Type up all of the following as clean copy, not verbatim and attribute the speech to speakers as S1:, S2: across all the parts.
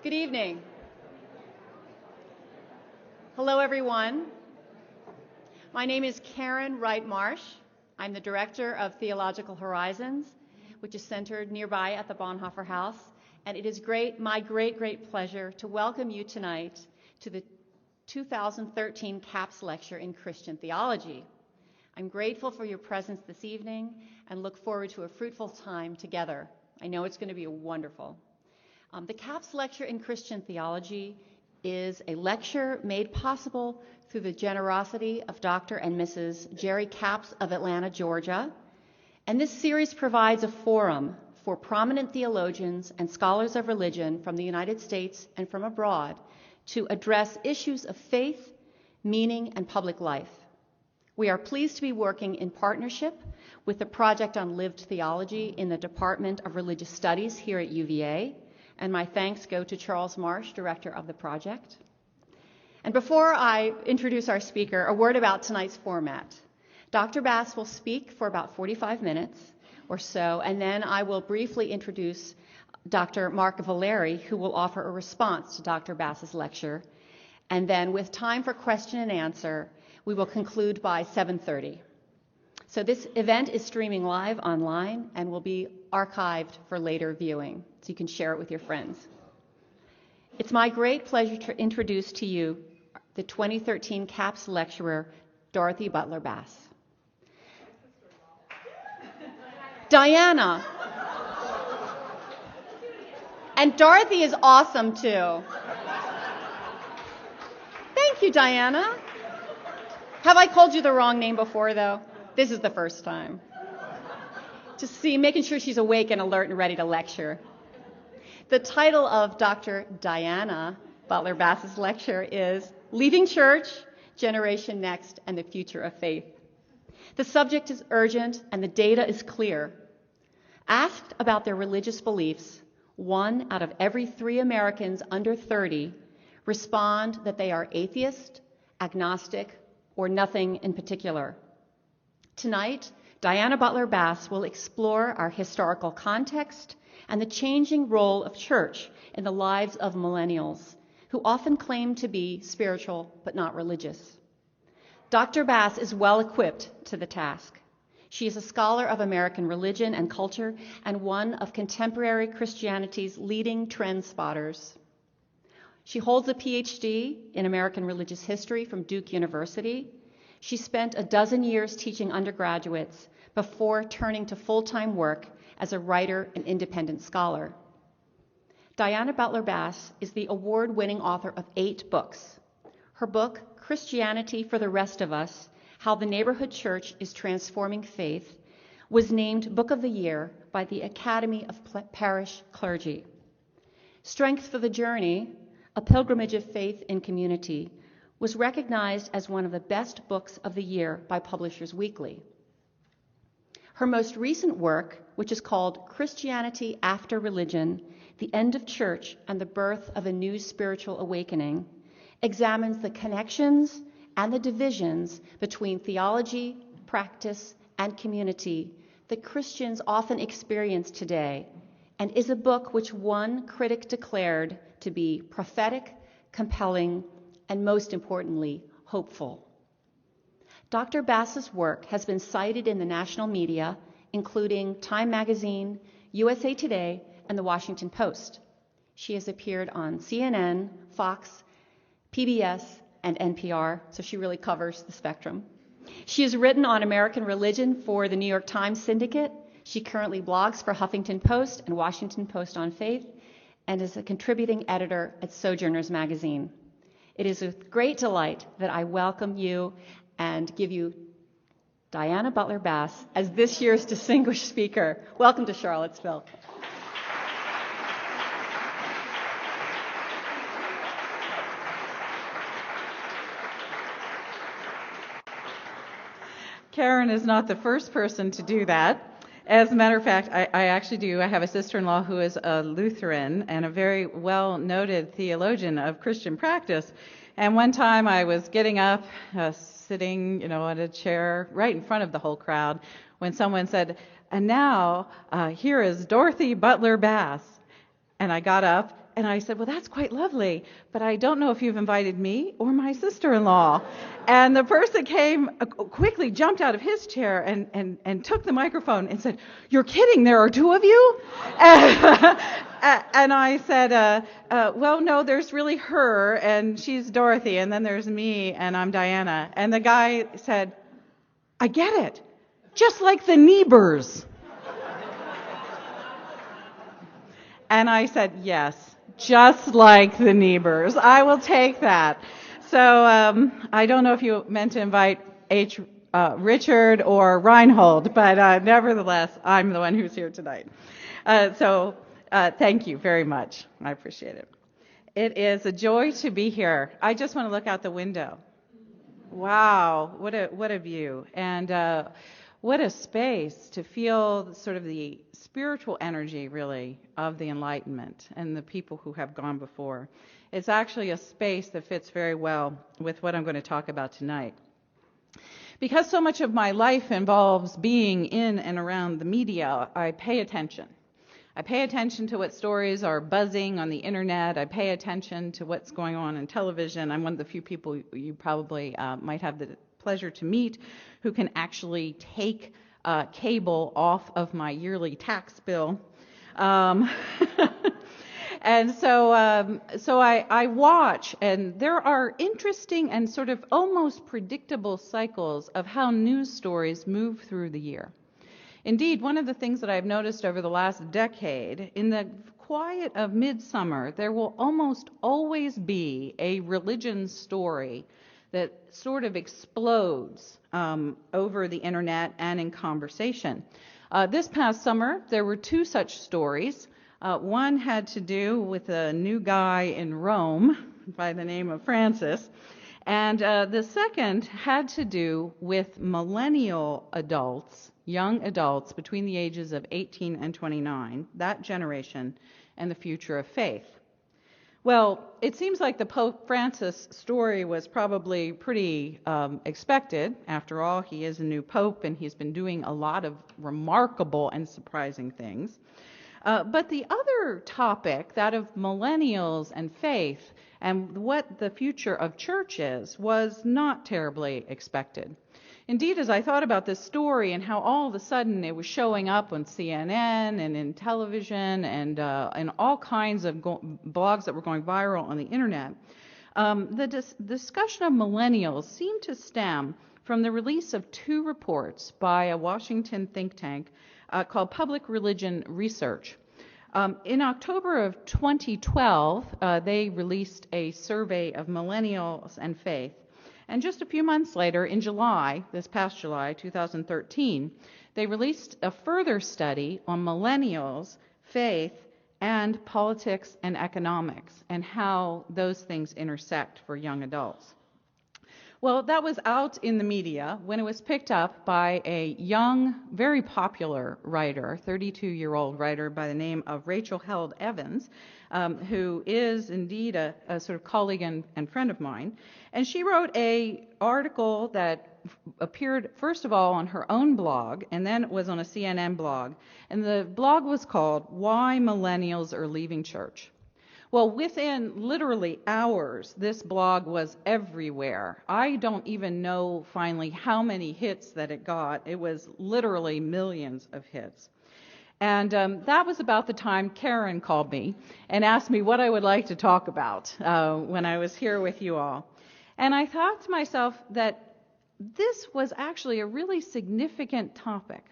S1: Good evening. Hello, everyone. My name is Karen Wright-Marsh. I'm the Director of Theological Horizons, which is centered nearby at the Bonhoeffer House, and it is my great pleasure to welcome you tonight to the 2013 CAPS Lecture in Christian Theology. I'm grateful for your presence this evening and look forward to a fruitful time together. I know it's going to be wonderful. The CAPS Lecture in Christian Theology is a lecture made possible through the generosity of Dr. and Mrs. Jerry Capps of Atlanta, Georgia. And this series provides a forum for prominent theologians and scholars of religion from the United States and from abroad to address issues of faith, meaning, and public life. We are pleased to be working in partnership with the Project on Lived Theology in the Department of Religious Studies here at UVA, and my thanks go to Charles Marsh, director of the project. And before I introduce our speaker, a word about tonight's format. Dr. Bass will speak for about 45 minutes or so, and then I will briefly introduce Dr. Mark Valeri, who will offer a response to Dr. Bass's lecture. And then with time for question and answer, we will conclude by 7:30. So this event is streaming live online and will be archived for later viewing, so you can share it with your friends. It's my great pleasure to introduce to you the 2013 CAPS lecturer, Dorothy Butler Bass. Diana. And Dorothy is awesome too. Thank you, Diana. Have I called you the wrong name before, though? This is the first time. Just making sure she's awake and alert and ready to lecture. The title of Dr. Diana Butler Bass's lecture is Leaving Church, Generation Next, and the Future of Faith. The subject is urgent and the data is clear. Asked about their religious beliefs, 1 out of every 3 Americans under 30 respond that they are atheist, agnostic, or nothing in particular. Tonight, Diana Butler Bass will explore our historical context and the changing role of church in the lives of millennials, who often claim to be spiritual but not religious. Dr. Bass is well equipped to the task. She is a scholar of American religion and culture and one of contemporary Christianity's leading trend spotters. She holds a PhD in American religious history from Duke University. She spent a dozen years teaching undergraduates before turning to full-time work as a writer and independent scholar. Diana Butler Bass is the award-winning author of 8 books. Her book, Christianity for the Rest of Us, How the Neighborhood Church is Transforming Faith, was named Book of the Year by the Academy of Parish Clergy. Strength for the Journey, A Pilgrimage of Faith in Community, was recognized as one of the best books of the year by Publishers Weekly. Her most recent work, which is called Christianity After Religion, The End of Church and the Birth of a New Spiritual Awakening, examines the connections and the divisions between theology, practice, and community that Christians often experience today, and is a book which one critic declared to be prophetic, compelling, and most importantly, hopeful. Dr. Bass's work has been cited in the national media, including Time Magazine, USA Today, and the Washington Post. She has appeared on CNN, Fox, PBS, and NPR, so she really covers the spectrum. She has written on American religion for the New York Times Syndicate. She currently blogs for Huffington Post and Washington Post on Faith, and is a contributing editor at Sojourners Magazine. It is with great delight that I welcome you and give you Diana Butler Bass as this year's distinguished speaker. Welcome to Charlottesville.
S2: Karen is not the first person to do that. As a matter of fact, I actually do. I have a sister-in-law who is a Lutheran and a very well-noted theologian of Christian practice. And one time I was getting up, sitting, at a chair right in front of the whole crowd, when someone said, "And now, here is Dorothy Butler Bass." And I got up And I said, well, that's quite lovely, but I don't know if you've invited me or my sister-in-law. And the person came, quickly jumped out of his chair and took the microphone and said, you're kidding, there are two of you? And I said, well, no, there's really her, and she's Dorothy, and then there's me, and I'm Diana. And the guy said, I get it, just like the neighbors. And I said, yes, just like the neighbors. I will take that. So I don't know if you meant to invite Richard or Reinhold, but nevertheless, I'm the one who's here tonight. So thank you very much. I appreciate it. It is a joy to be here. I just want to look out the window. Wow, what a view. And what a space to feel sort of the spiritual energy, really, of the Enlightenment and the people who have gone before. It's actually a space that fits very well with what I'm going to talk about tonight. Because so much of my life involves being in and around the media, I pay attention. I pay attention to what stories are buzzing on the internet. I pay attention to what's going on in television. I'm one of the few people you probably might have the pleasure to meet who can actually take cable off of my yearly tax bill. And so I watch, and there are interesting and sort of almost predictable cycles of how news stories move through the year. Indeed, one of the things that I've noticed over the last decade, in the quiet of midsummer, there will almost always be a religion story that sort of explodes over the internet and in conversation. This past summer, there were two such stories. One had to do with a new guy in Rome by the name of Francis, and the second had to do with millennial adults, young adults between the ages of 18 and 29, that generation, and the future of faith. Well, it seems like the Pope Francis story was probably pretty expected. After all, he is a new pope, and he's been doing a lot of remarkable and surprising things. But the other topic, that of millennials and faith, and what the future of church is, was not terribly expected. Indeed, as I thought about this story and how all of a sudden it was showing up on CNN and in television and all kinds of blogs that were going viral on the internet, the discussion of millennials seemed to stem from the release of two reports by a Washington think tank called Public Religion Research. In October of 2012, they released a survey of millennials and faith. And just a few months later, in July, this past July, 2013, they released a further study on millennials, faith, and politics and economics, and how those things intersect for young adults. Well, that was out in the media when it was picked up by a young, very popular writer, 32-year-old writer by the name of Rachel Held Evans, who is indeed a sort of colleague and friend of mine. And she wrote an article that appeared, first of all, on her own blog, and then it was on a CNN blog. And the blog was called Why Millennials Are Leaving Church. Well, within literally hours, this blog was everywhere. I don't even know finally how many hits that it got. It was literally millions of hits. And that was about the time Karen called me and asked me what I would like to talk about when I was here with you all. And I thought to myself that this was actually a really significant topic.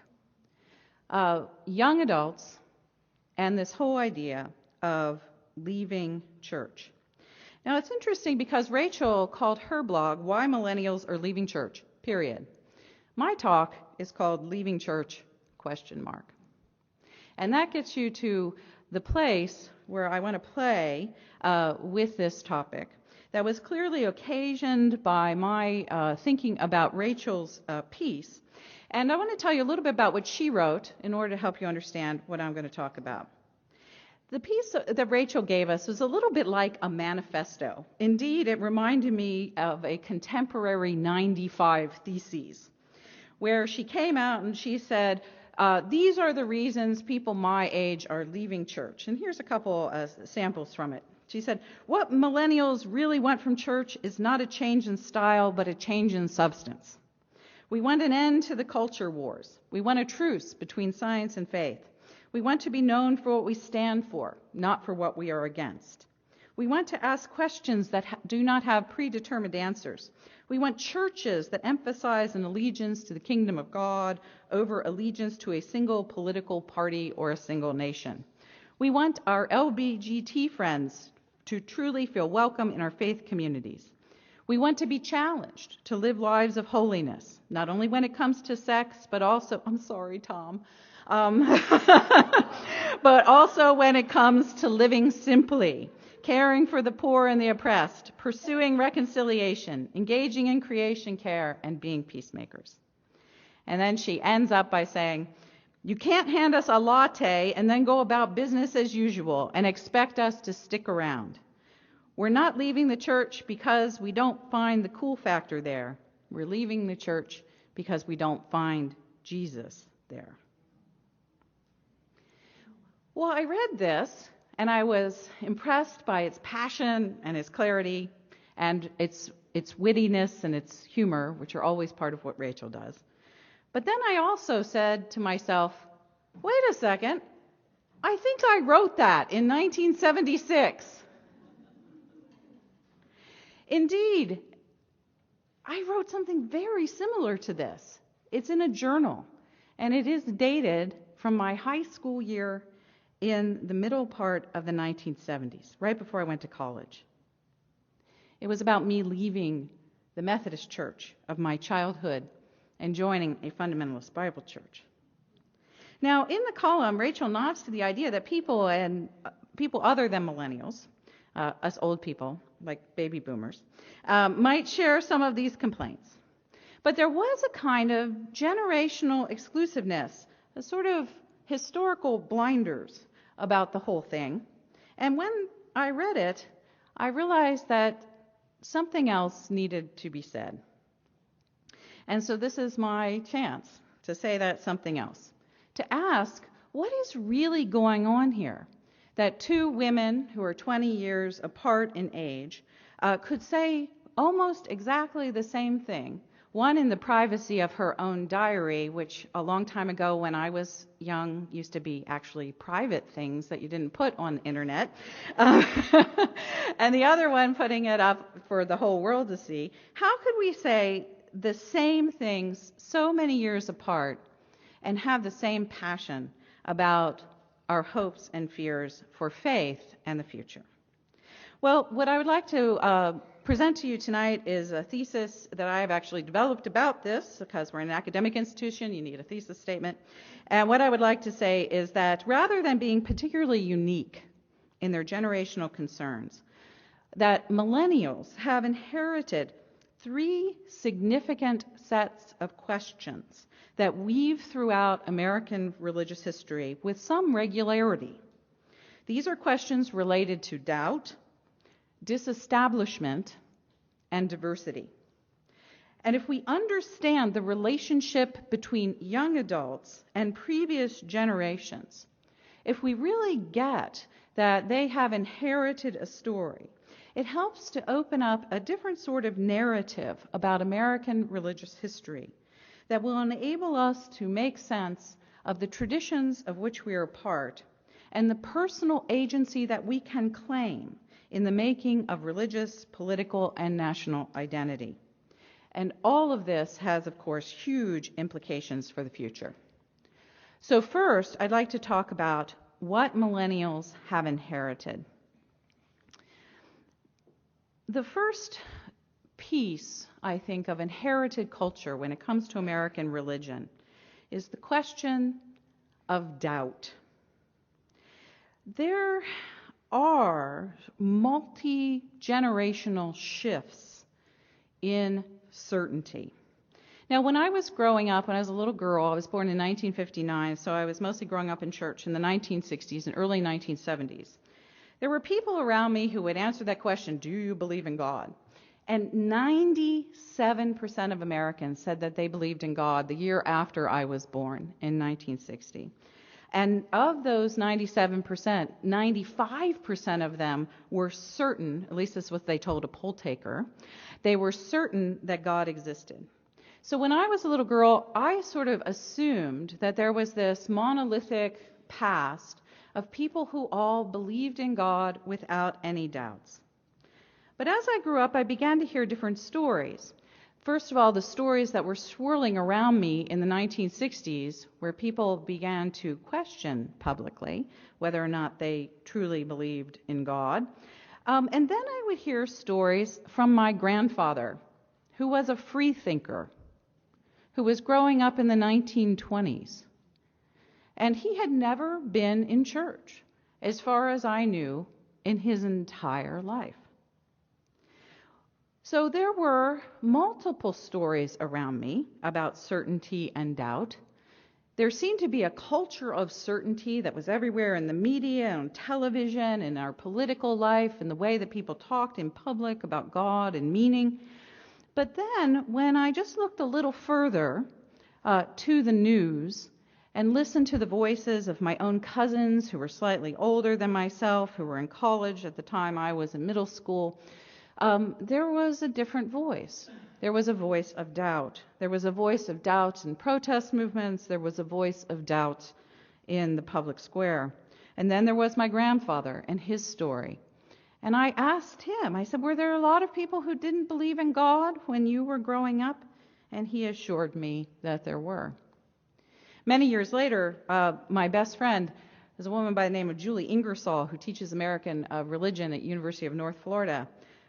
S2: Young adults and this whole idea of leaving church. Now, it's interesting because Rachel called her blog, Why Millennials Are Leaving Church, period. My talk is called Leaving Church, ? And that gets you to the place where I want to play with this topic that was clearly occasioned by my thinking about Rachel's piece. And I want to tell you a little bit about what she wrote in order to help you understand what I'm going to talk about. The piece that Rachel gave us was a little bit like a manifesto. Indeed, it reminded me of a contemporary 95 theses, where she came out and she said, These are the reasons people my age are leaving church. And here's a couple samples from it. She said, what millennials really want from church is not a change in style, but a change in substance. We want an end to the culture wars. We want a truce between science and faith. We want to be known for what we stand for, not for what we are against. We want to ask questions that do not have predetermined answers. We want churches that emphasize an allegiance to the kingdom of God over allegiance to a single political party or a single nation. We want our LGBT friends to truly feel welcome in our faith communities. We want to be challenged to live lives of holiness, not only when it comes to sex, but also, I'm sorry, Tom, but also when it comes to living simply, caring for the poor and the oppressed, pursuing reconciliation, engaging in creation care, and being peacemakers. And then she ends up by saying, you can't hand us a latte and then go about business as usual and expect us to stick around. We're not leaving the church because we don't find the cool factor there. We're leaving the church because we don't find Jesus there. Well, I read this, and I was impressed by its passion and its clarity and its wittiness and its humor, which are always part of what Rachel does. But then I also said to myself, wait a second, I think I wrote that in 1976. Indeed, I wrote something very similar to this. It's in a journal, and it is dated from my high school year in the middle part of the 1970s, right before I went to college. It was about me leaving the Methodist church of my childhood and joining a fundamentalist Bible church. Now, in the column, Rachel nods to the idea that people other than millennials, us old people, like baby boomers, might share some of these complaints. But there was a kind of generational exclusiveness, a sort of historical blinders about the whole thing. And when I read it, I realized that something else needed to be said. And so this is my chance to say that something else, to ask, what is really going on here? That two women who are 20 years apart in age could say almost exactly the same thing, one in the privacy of her own diary, which a long time ago when I was young used to be actually private things that you didn't put on the internet, and the other one putting it up for the whole world to see. How could we say the same things so many years apart and have the same passion about our hopes and fears for faith and the future? Well, what I would like to present to you tonight is a thesis that I have actually developed about this, because we're an academic institution, you need a thesis statement. And what I would like to say is that rather than being particularly unique in their generational concerns, that millennials have inherited three significant sets of questions that weave throughout American religious history with some regularity. These are questions related to doubt, disestablishment, and diversity. And if we understand the relationship between young adults and previous generations, if we really get that they have inherited a story, it helps to open up a different sort of narrative about American religious history that will enable us to make sense of the traditions of which we are a part and the personal agency that we can claim in the making of religious, political, and national identity. And all of this has, of course, huge implications for the future. So first, I'd like to talk about what millennials have inherited. The first piece, I think, of inherited culture when it comes to American religion is the question of doubt. There are multi-generational shifts in certainty. Now, when I was growing up, when I was a little girl, I was born in 1959, so I was mostly growing up in church in the 1960s and early 1970s. There were people around me who would answer that question, do you believe in God? And 97% of Americans said that they believed in God the year after I was born in 1960. And of those 97%, 95% of them were certain, at least this is what they told a poll taker, they were certain that God existed. So when I was a little girl, I sort of assumed that there was this monolithic past of people who all believed in God without any doubts. But as I grew up, I began to hear different stories. First of all, the stories that were swirling around me in the 1960s, where people began to question publicly whether or not they truly believed in God. And then I would hear stories from my grandfather, who was a free thinker, who was growing up in the 1920s. And he had never been in church, as far as I knew, in his entire life. So there were multiple stories around me about certainty and doubt. There seemed to be a culture of certainty that was everywhere in the media, on television, in our political life, in the way that people talked in public about God and meaning. But then, when I just looked a little further to the news and listened to the voices of my own cousins who were slightly older than myself, who were in college at the time I was in middle school, there was a different voice. There was a voice of doubt. There was a voice of doubt in protest movements. There was a voice of doubt in the public square. And then there was my grandfather and his story. And I asked him, I said, were there a lot of people who didn't believe in God when you were growing up? And he assured me that there were. Many years later, my best friend is a woman by the name of Julie Ingersoll, who teaches American religion at University of North Florida.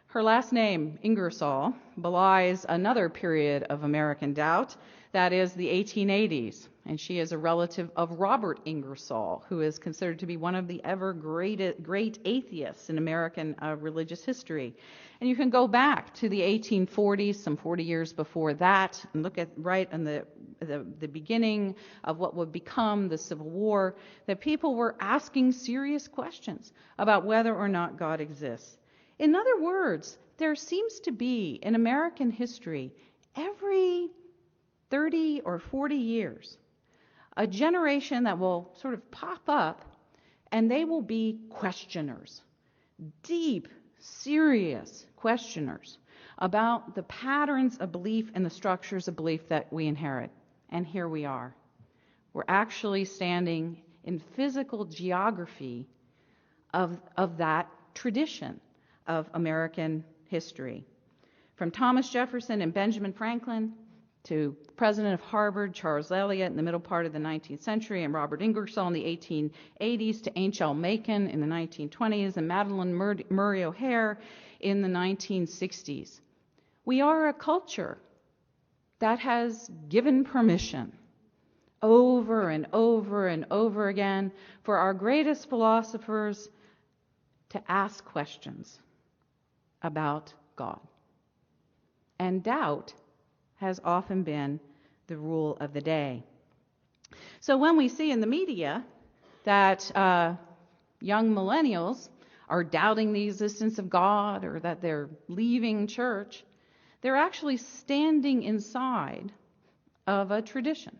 S2: Her last name, Ingersoll, belies another period of American doubt, that is the 1880s. And she is a relative of Robert Ingersoll, who is considered to be one of the ever great atheists in American religious history. And you can go back to the 1840s, some 40 years before that, and look at right in the beginning of what would become the Civil War, that people were asking serious questions about whether or not God exists. In other words, there seems to be in American history every 30 or 40 years a generation that will sort of pop up, and they will be questioners, deep, serious questioners about the patterns of belief and the structures of belief that we inherit. And here we are. We're actually standing in physical geography of that tradition of American history. From Thomas Jefferson and Benjamin Franklin to President of Harvard, Charles Eliot in the middle part of the 19th century, and Robert Ingersoll in the 1880s, to H.L. Mencken in the 1920s, and Madeleine Murray O'Hair in the 1960s. We are a culture that has given permission over and over and over again for our greatest philosophers to ask questions about God. And doubt has often been the rule of the day. So when we see in the media that young millennials are doubting the existence of God or that they're leaving church, they're actually standing inside of a tradition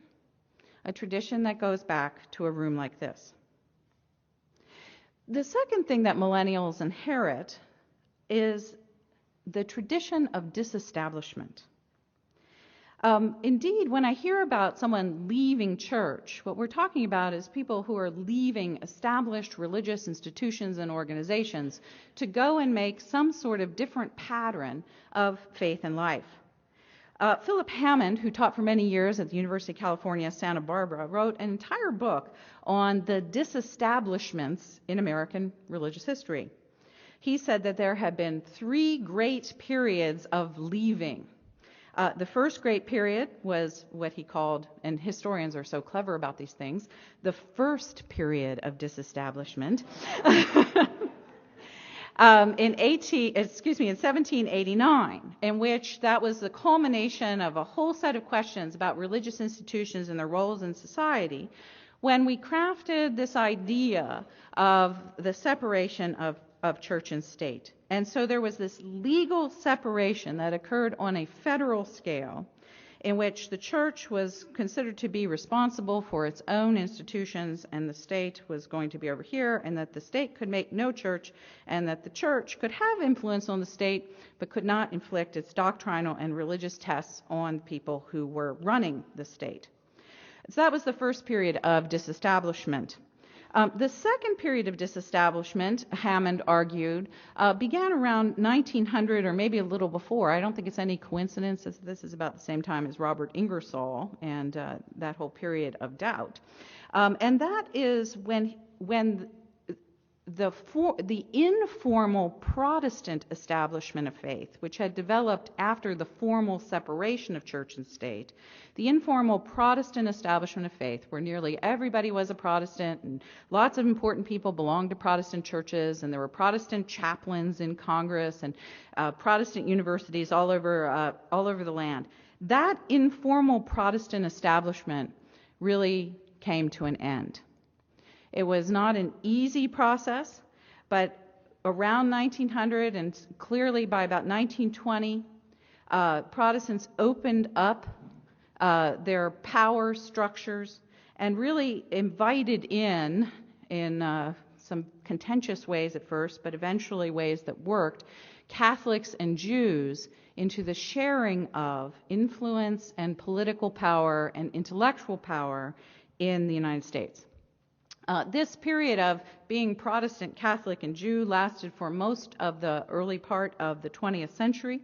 S2: that goes back to a room like this. The second thing that millennials inherit is the tradition of disestablishment. Indeed, when I hear about someone leaving church, what we're talking about is people who are leaving established religious institutions and organizations to go and make some sort of different pattern of faith and life. Philip Hammond, who taught for many years at the University of California, Santa Barbara, wrote an entire book on the disestablishments in American religious history. He said that there have been 3 great periods of leaving. The first great period was what he called, and historians are so clever about these things, the first period of disestablishment. In 1789, in which that was the culmination of a whole set of questions about religious institutions and their roles in society, when we crafted this idea of the separation of of church and state. And so there was this legal separation that occurred on a federal scale in which the church was considered to be responsible for its own institutions and the state was going to be over here, and that the state could make no church, and that the church could have influence on the state but could not inflict its doctrinal and religious tests on people who were running the state. So that was the first period of disestablishment. The second period of disestablishment, Hammond argued, began around 1900 or maybe a little before. I don't think it's any coincidence that this is about the same time as Robert Ingersoll and that whole period of doubt. And that is when the informal Protestant establishment of faith, which had developed after the formal separation of church and state, the informal Protestant establishment of faith, where nearly everybody was a Protestant and lots of important people belonged to Protestant churches, and there were Protestant chaplains in Congress and Protestant universities all over the land. That informal Protestant establishment really came to an end. It was not an easy process, but around 1900 and clearly by about 1920, Protestants opened up their power structures and really invited in some contentious ways at first, but eventually ways that worked, Catholics and Jews into the sharing of influence and political power and intellectual power in the United States. This period of being Protestant, Catholic, and Jew lasted for most of the early part of the 20th century.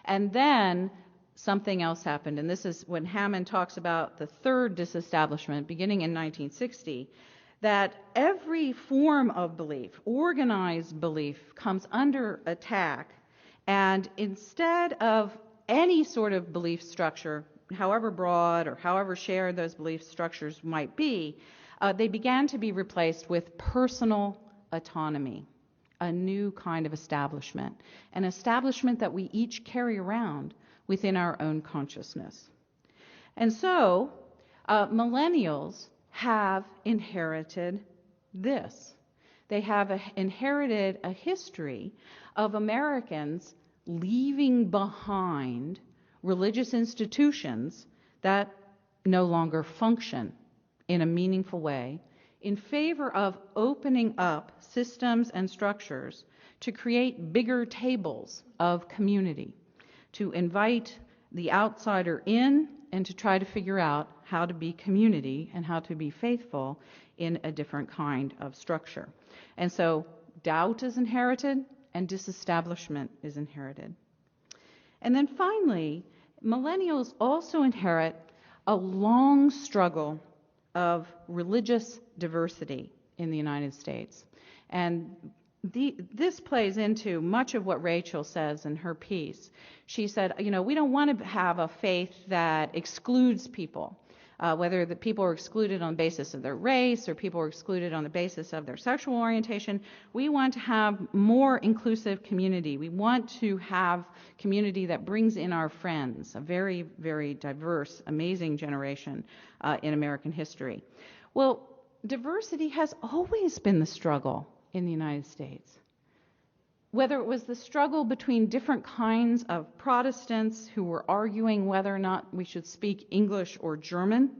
S2: And then something else happened. And this is when Hammond talks about the third disestablishment beginning in 1960, that every form of belief, organized belief, comes under attack. And instead of any sort of belief structure, however broad or however shared those belief structures might be, they began to be replaced with personal autonomy, a new kind of establishment, an establishment that we each carry around within our own consciousness. And so, millennials have inherited this. They have inherited a history of Americans leaving behind religious institutions that no longer function in a meaningful way in favor of opening up systems and structures to create bigger tables of community, to invite the outsider in and to try to figure out how to be community and how to be faithful in a different kind of structure. And so doubt is inherited and disestablishment is inherited. And then finally, millennials also inherit a long struggle of religious diversity in the United States. And this plays into much of what Rachel says in her piece. She said, we don't want to have a faith that excludes people, whether the people are excluded on the basis of their race or people are excluded on the basis of their sexual orientation. We want to have more inclusive community. We want to have community that brings in our friends, a very, very diverse, amazing generation in American history. Well, diversity has always been the struggle in the United States. Whether it was the struggle between different kinds of Protestants who were arguing whether or not we should speak English or German,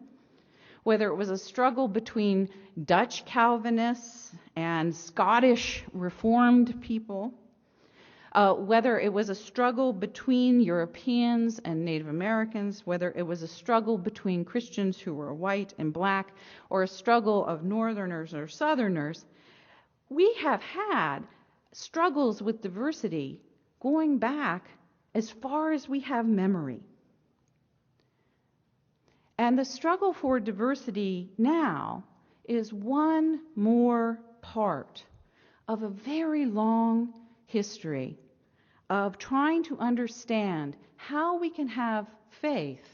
S2: whether it was a struggle between Dutch Calvinists and Scottish Reformed people, whether it was a struggle between Europeans and Native Americans, whether it was a struggle between Christians who were white and black, or a struggle of Northerners or Southerners, we have had struggles with diversity going back as far as we have memory. And the struggle for diversity now is one more part of a very long history of trying to understand how we can have faith,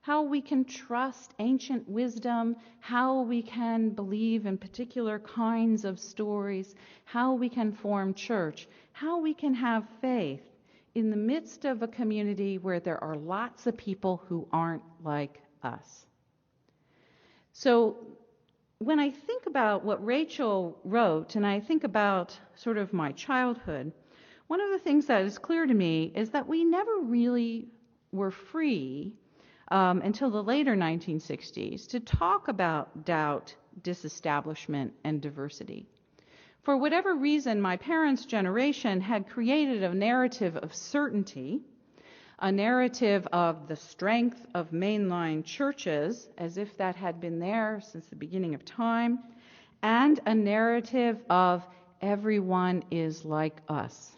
S2: how we can trust ancient wisdom, how we can believe in particular kinds of stories, how we can form church, how we can have faith in the midst of a community where there are lots of people who aren't like us. So when I think about what Rachel wrote, and I think about sort of my childhood, one of the things that is clear to me is that we never really were free until the later 1960s to talk about doubt, disestablishment, and diversity. For whatever reason, my parents' generation had created a narrative of certainty, a narrative of the strength of mainline churches, as if that had been there since the beginning of time, and a narrative of everyone is like us.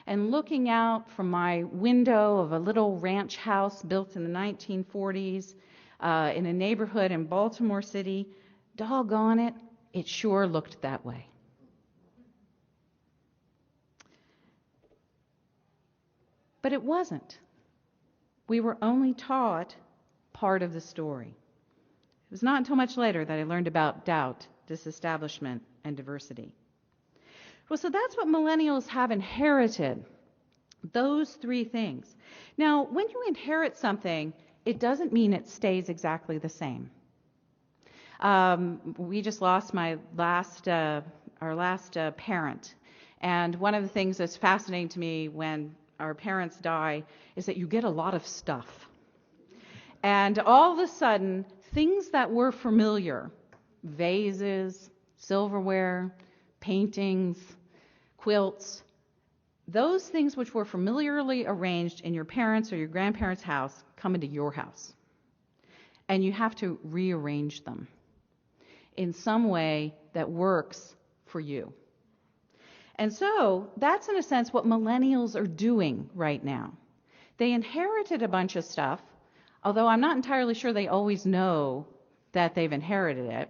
S2: And looking out from my window of a little ranch house built in the 1940s in a neighborhood in Baltimore City, doggone it, it sure looked that way. But it wasn't. We were only taught part of the story. It was not until much later that I learned about doubt, disestablishment, and diversity. Well, so that's what millennials have inherited, those three things. Now, when you inherit something, it doesn't mean it stays exactly the same. We just lost our last parent, and one of the things that's fascinating to me when our parents die is that you get a lot of stuff. And all of a sudden, things that were familiar, vases, silverware, paintings, quilts, those things which were familiarly arranged in your parents' or your grandparents' house come into your house. And you have to rearrange them in some way that works for you. And so that's, in a sense, what millennials are doing right now. They inherited a bunch of stuff, although I'm not entirely sure they always know that they've inherited it.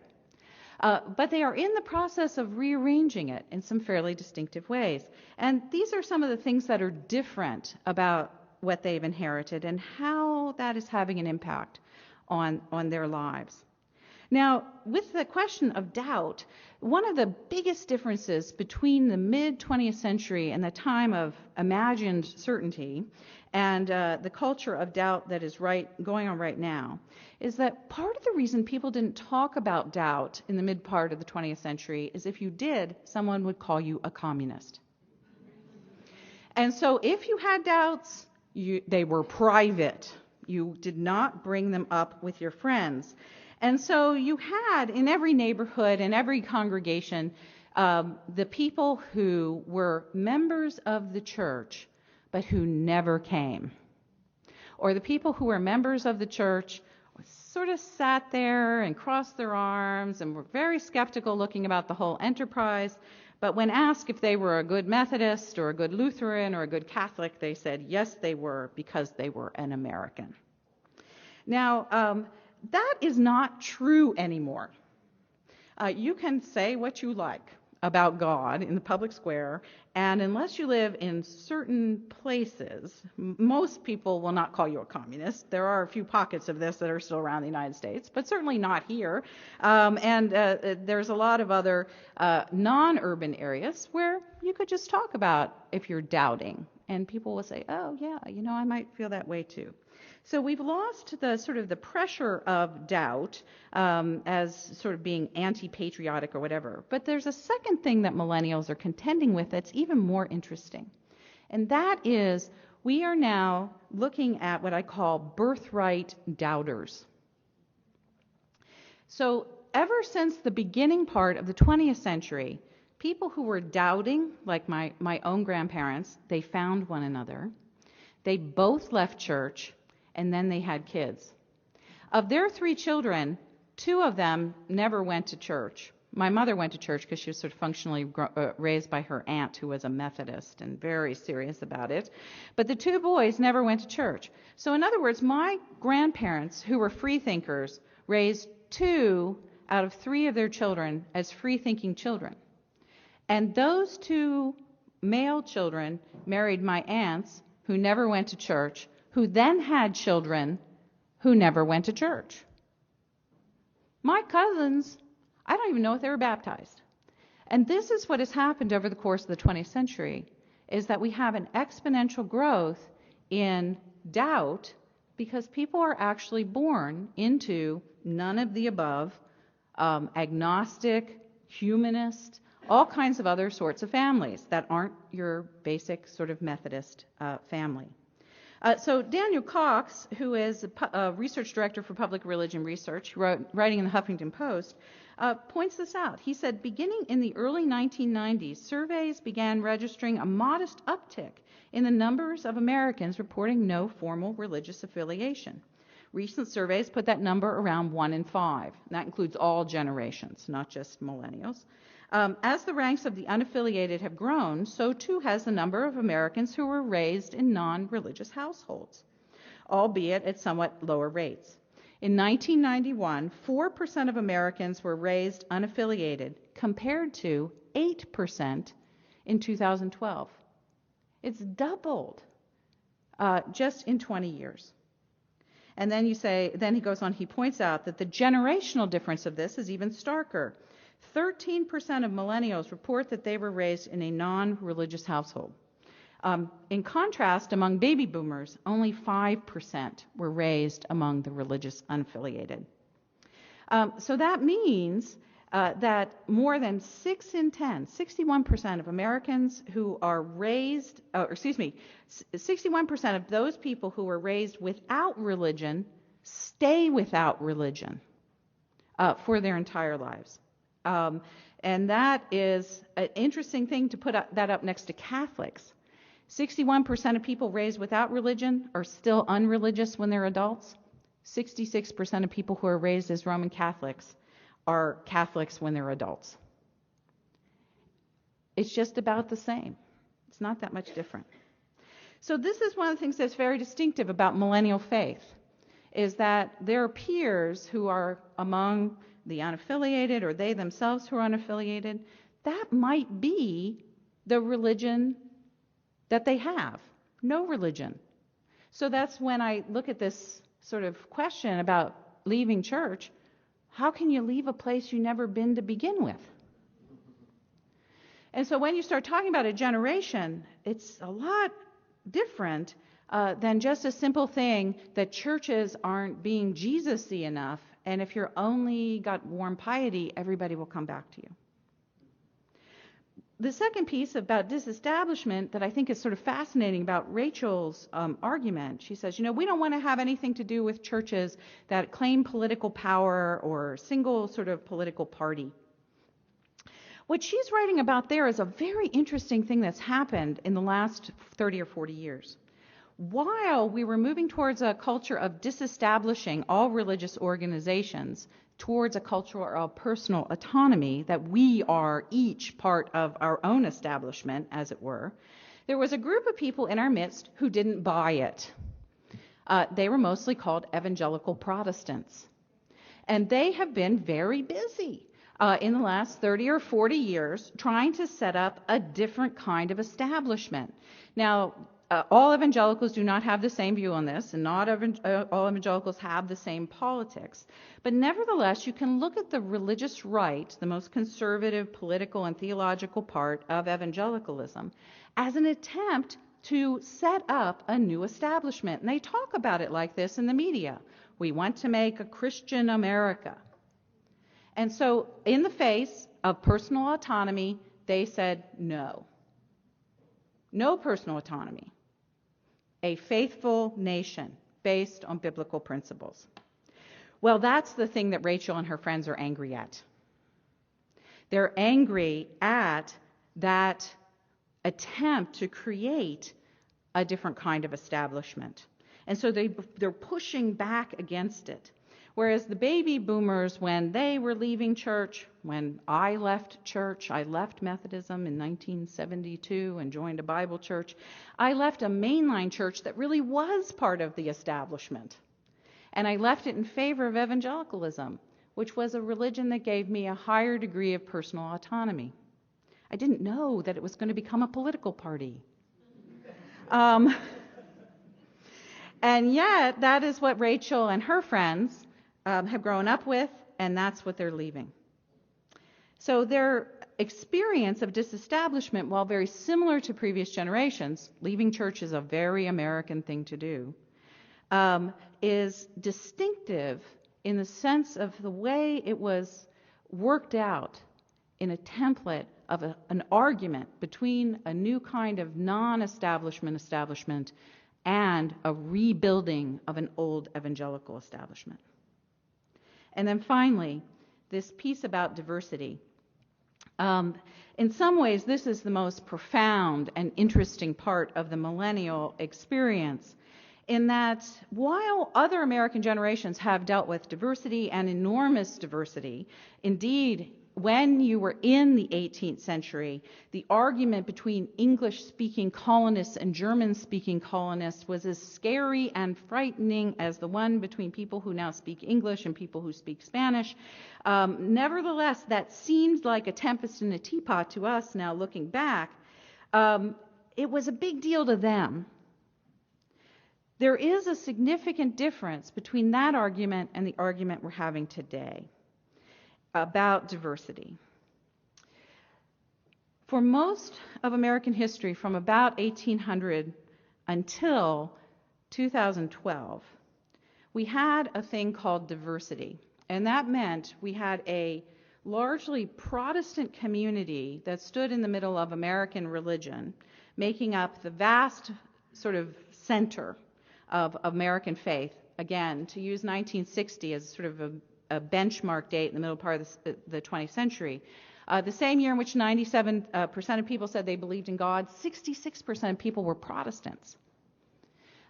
S2: But they are in the process of rearranging it in some fairly distinctive ways. And these are some of the things that are different about what they've inherited and how that is having an impact on their lives. Now, with the question of doubt, one of the biggest differences between the mid-20th century and the time of imagined certainty and the culture of doubt that is going on right now is that part of the reason people didn't talk about doubt in the mid-part of the 20th century is if you did, someone would call you a communist. And so if you had doubts, they were private. You did not bring them up with your friends. And so you had, in every neighborhood, in every congregation, the people who were members of the church, but who never came. Or the people who were members of the church sort of sat there and crossed their arms and were very skeptical looking about the whole enterprise. But when asked if they were a good Methodist or a good Lutheran or a good Catholic, they said yes, they were, because they were an American. Now, that is not true anymore. You can say what you like about God in the public square, and unless you live in certain places, most people will not call you a communist. There are a few pockets of this that are still around the United States, but certainly not here. There's a lot of other non-urban areas where you could just talk about if you're doubting, and people will say, oh yeah, I might feel that way too. So we've lost the sort of the pressure of doubt as sort of being anti-patriotic or whatever. But there's a second thing that millennials are contending with that's even more interesting. And that is we are now looking at what I call birthright doubters. So ever since the beginning part of the 20th century, people who were doubting, like my own grandparents, they found one another. They both left church. And then they had kids. Of their 3 children, 2 of them never went to church. My mother went to church because she was sort of functionally raised by her aunt, who was a Methodist and very serious about it. But the 2 boys never went to church. So in other words, my grandparents, who were free thinkers, raised 2 out of 3 of their children as free-thinking children. And those 2 male children married my aunts, who never went to church, who then had children who never went to church. My cousins, I don't even know if they were baptized. And this is what has happened over the course of the 20th century, is that we have an exponential growth in doubt because people are actually born into none of the above agnostic, humanist, all kinds of other sorts of families that aren't your basic sort of Methodist family. So Daniel Cox, who is a research director for public religion research, writing in the Huffington Post, points this out. He said, beginning in the early 1990s, surveys began registering a modest uptick in the numbers of Americans reporting no formal religious affiliation. Recent surveys put that number around 1 in 5. And that includes all generations, not just millennials. As the ranks of the unaffiliated have grown, so too has the number of Americans who were raised in non-religious households, albeit at somewhat lower rates. In 1991, 4% of Americans were raised unaffiliated, compared to 8% in 2012. It's doubled just in 20 years. And then he goes on, he points out that the generational difference of this is even starker. 13% of millennials report that they were raised in a non-religious household. In contrast, among baby boomers, only 5% were raised among the religious unaffiliated. So that means that more than 6 in 10, 61% of Americans who are raised, 61% of those people who were raised without religion stay without religion for their entire lives. And that is an interesting thing to put that up next to Catholics. 61% of people raised without religion are still unreligious when they're adults. 66% of people who are raised as Roman Catholics are Catholics when they're adults. It's just about the same. It's not that much different. So this is one of the things that's very distinctive about millennial faith, is that their peers who are among the unaffiliated, or they themselves who are unaffiliated, that might be the religion that they have, no religion. So that's when I look at this sort of question about leaving church. How can you leave a place you've never been to begin with? And so when you start talking about a generation, it's a lot different than just a simple thing that churches aren't being Jesus-y enough, and if you're only got warm piety, everybody will come back to you. The second piece about disestablishment that I think is sort of fascinating about Rachel's argument, she says, we don't want to have anything to do with churches that claim political power or single sort of political party. What she's writing about there is a very interesting thing that's happened in the last 30 or 40 years. While we were moving towards a culture of disestablishing all religious organizations, towards a culture of personal autonomy, that we are each part of our own establishment, as it were, there was a group of people in our midst who didn't buy it. They were mostly called evangelical Protestants. And they have been very busy in the last 30 or 40 years trying to set up a different kind of establishment. Now, all evangelicals do not have the same view on this, and not all evangelicals have the same politics. But nevertheless, you can look at the religious right, the most conservative political and theological part of evangelicalism, as an attempt to set up a new establishment. And they talk about it like this in the media. We want to make a Christian America. And so in the face of personal autonomy, they said no. No personal autonomy. A faithful nation based on biblical principles. Well, that's the thing that Rachel and her friends are angry at. They're angry at that attempt to create a different kind of establishment. And so they're pushing back against it. Whereas the baby boomers, when they were leaving church, when I left church, I left Methodism in 1972 and joined a Bible church. I left a mainline church that really was part of the establishment. And I left it in favor of evangelicalism, which was a religion that gave me a higher degree of personal autonomy. I didn't know that it was going to become a political party. And yet, that is what Rachel and her friends have grown up with, and that's what they're leaving. So their experience of disestablishment, while very similar to previous generations, leaving church is a very American thing to do, is distinctive in the sense of the way it was worked out in a template of an argument between a new kind of non-establishment establishment and a rebuilding of an old evangelical establishment. And then finally, this piece about diversity. In some ways, this is the most profound and interesting part of the millennial experience, in that while other American generations have dealt with diversity and enormous diversity, indeed, when you were in the 18th century, the argument between English-speaking colonists and German-speaking colonists was as scary and frightening as the one between people who now speak English and people who speak Spanish. Nevertheless, that seems like a tempest in a teapot to us now looking back. It was a big deal to them. There is a significant difference between that argument and the argument we're having today about diversity. For most of American history, from about 1800 until 2012, we had a thing called diversity. And that meant we had a largely Protestant community that stood in the middle of American religion, making up the vast sort of center of American faith. Again, to use 1960 as sort of a benchmark date in the middle part of the 20th century. The same year in which 97% of people said they believed in God, 66% of people were Protestants.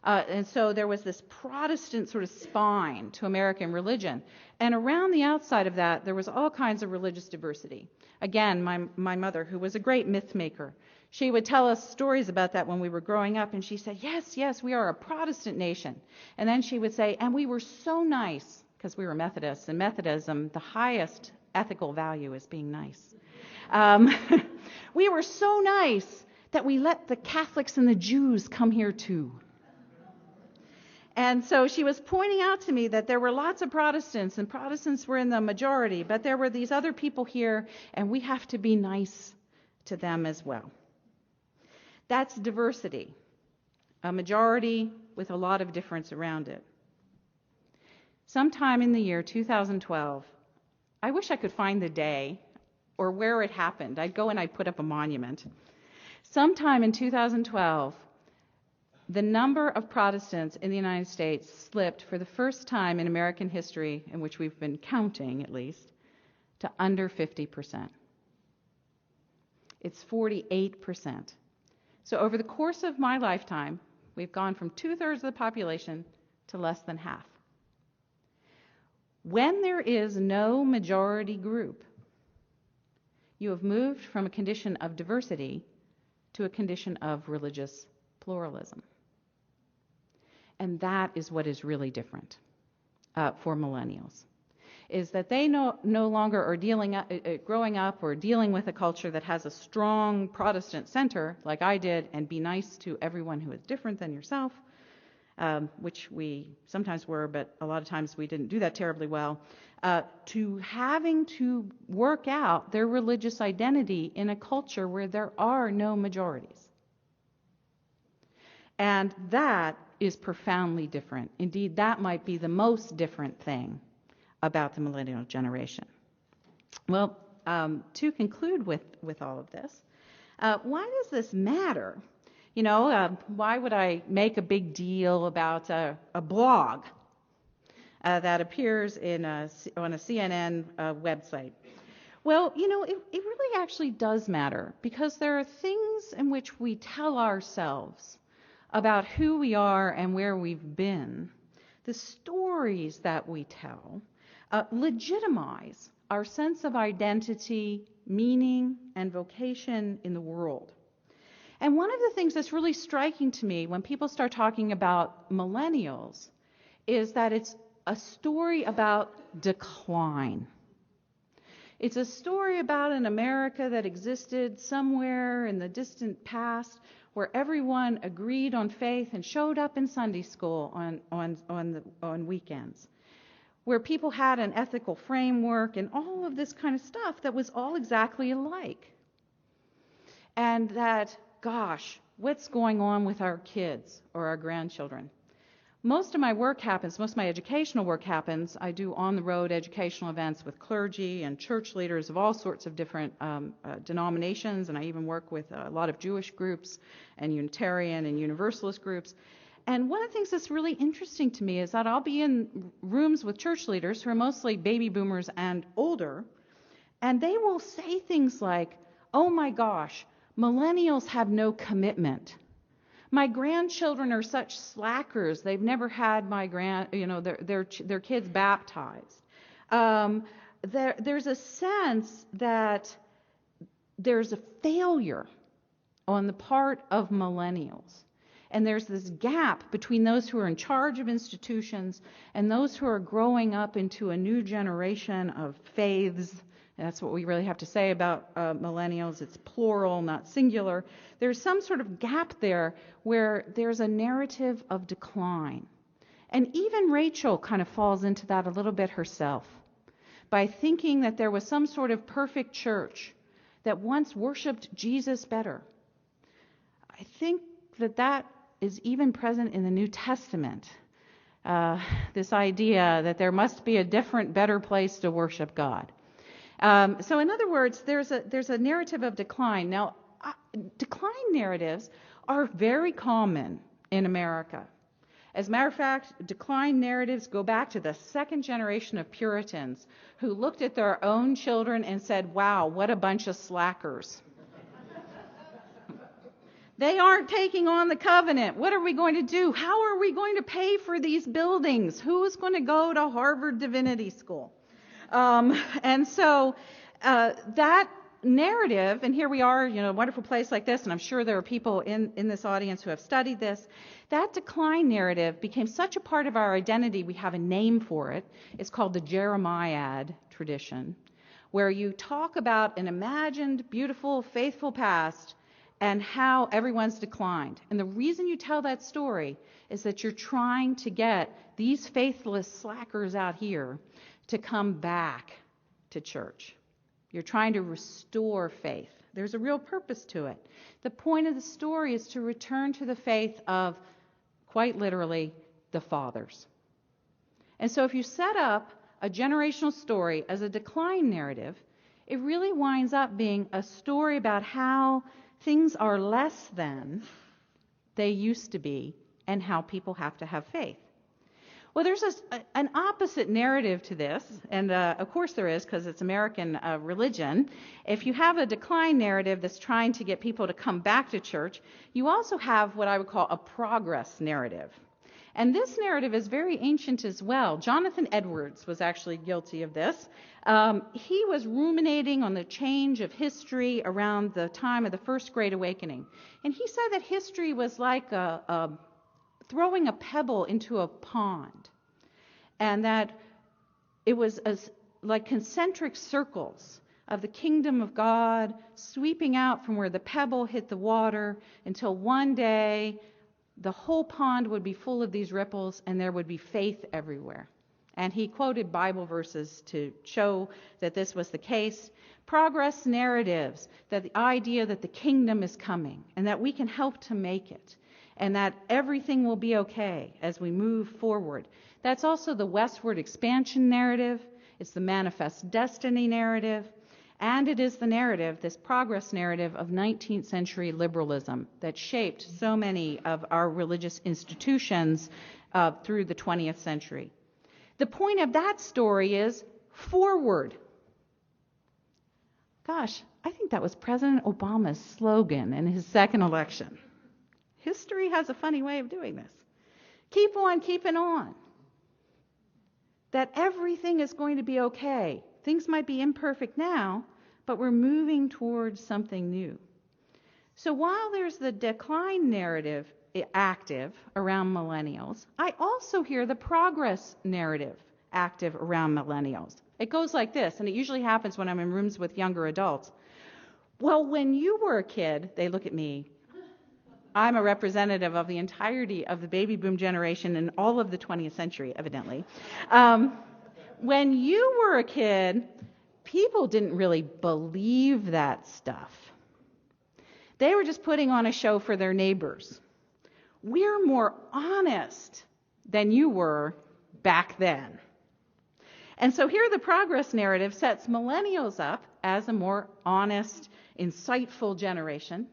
S2: And so there was this Protestant sort of spine to American religion. And around the outside of that, there was all kinds of religious diversity. Again, my mother, who was a great myth maker, she would tell us stories about that when we were growing up. And she said, yes, we are a Protestant nation. And then she would say, and we were so nice, because we were Methodists. In Methodism, the highest ethical value is being nice. We were so nice that we let the Catholics and the Jews come here too. And so she was pointing out to me that there were lots of Protestants, and Protestants were in the majority, but there were these other people here, and we have to be nice to them as well. That's diversity, a majority with a lot of difference around it. Sometime in the year 2012, I wish I could find the day or where it happened. I'd go and I'd put up a monument. Sometime in 2012, the number of Protestants in the United States slipped for the first time in American history, in which we've been counting at least, to under 50%. It's 48%. So over the course of my lifetime, we've gone from 2/3 of the population to less than half. When there is no majority group, you have moved from a condition of diversity to a condition of religious pluralism. And that is what is really different for millennials, is that they no longer are growing up or dealing with a culture that has a strong Protestant center, like I did, and be nice to everyone who is different than yourself, which we sometimes were, but a lot of times we didn't do that terribly well, to having to work out their religious identity in a culture where there are no majorities. And that is profoundly different. Indeed, that might be the most different thing about the millennial generation. Well, to conclude with all of this, why does this matter? You know, why would I make a big deal about a blog that appears on a CNN website? Well, you know, it really actually does matter, because there are things in which we tell ourselves about who we are and where we've been. The stories that we tell legitimize our sense of identity, meaning, and vocation in the world. And one of the things that's really striking to me when people start talking about millennials is that it's a story about decline. It's a story about an America that existed somewhere in the distant past, where everyone agreed on faith and showed up in Sunday school on weekends, where people had an ethical framework and all of this kind of stuff that was all exactly alike. And that, gosh, what's going on with our kids or our grandchildren? Most of my work happens, most of my educational work happens, I do on-the-road educational events with clergy and church leaders of all sorts of different denominations, and I even work with a lot of Jewish groups and Unitarian and Universalist groups. And one of the things that's really interesting to me is that I'll be in rooms with church leaders who are mostly baby boomers and older, and they will say things like, "Oh my gosh, millennials have no commitment. My grandchildren are such slackers. They've never had their kids baptized." There's a sense that there's a failure on the part of millennials. And there's this gap between those who are in charge of institutions and those who are growing up into a new generation of faiths. That's what we really have to say about millennials. It's plural, not singular. There's some sort of gap there where there's a narrative of decline. And even Rachel kind of falls into that a little bit herself by thinking that there was some sort of perfect church that once worshiped Jesus better. I think that is even present in the New Testament. This idea that there must be a different, better place to worship God. So in other words, there's a narrative of decline. Now, decline narratives are very common in America. As a matter of fact, decline narratives go back to the second generation of Puritans who looked at their own children and said, "Wow, what a bunch of slackers. They aren't taking on the covenant. What are we going to do? How are we going to pay for these buildings? Who's going to go to Harvard Divinity School?" And so that narrative, and here we are, a wonderful place like this, and I'm sure there are people in this audience who have studied this, that decline narrative became such a part of our identity, we have a name for it. It's called the Jeremiad tradition, where you talk about an imagined, beautiful, faithful past and how everyone's declined. And the reason you tell that story is that you're trying to get these faithless slackers out here to come back to church. You're trying to restore faith. There's a real purpose to it. The point of the story is to return to the faith of, quite literally, the fathers. And so if you set up a generational story as a decline narrative, it really winds up being a story about how things are less than they used to be and how people have to have faith. Well, there's an opposite narrative to this, and of course there is because it's American religion. If you have a decline narrative that's trying to get people to come back to church, you also have what I would call a progress narrative. And this narrative is very ancient as well. Jonathan Edwards was actually guilty of this. He was ruminating on the change of history around the time of the First Great Awakening. And he said that history was like throwing a pebble into a pond, and that it was like concentric circles of the kingdom of God sweeping out from where the pebble hit the water until one day the whole pond would be full of these ripples and there would be faith everywhere. And he quoted Bible verses to show that this was the case. Progress narratives, that the idea that the kingdom is coming and that we can help to make it, and that everything will be okay as we move forward. That's also the westward expansion narrative. It's the manifest destiny narrative. And it is the narrative, this progress narrative of 19th century liberalism that shaped so many of our religious institutions through the 20th century. The point of that story is forward. Gosh, I think that was President Obama's slogan in his second election. History has a funny way of doing this. Keep on keeping on. That everything is going to be okay. Things might be imperfect now, but we're moving towards something new. So while there's the decline narrative active around millennials, I also hear the progress narrative active around millennials. It goes like this, and it usually happens when I'm in rooms with younger adults. Well, when you were a kid, they look at me. I'm a representative of the entirety of the baby boom generation and all of the 20th century, evidently. When you were a kid, people didn't really believe that stuff. They were just putting on a show for their neighbors. We're more honest than you were back then. And so here the progress narrative sets millennials up as a more honest, insightful generation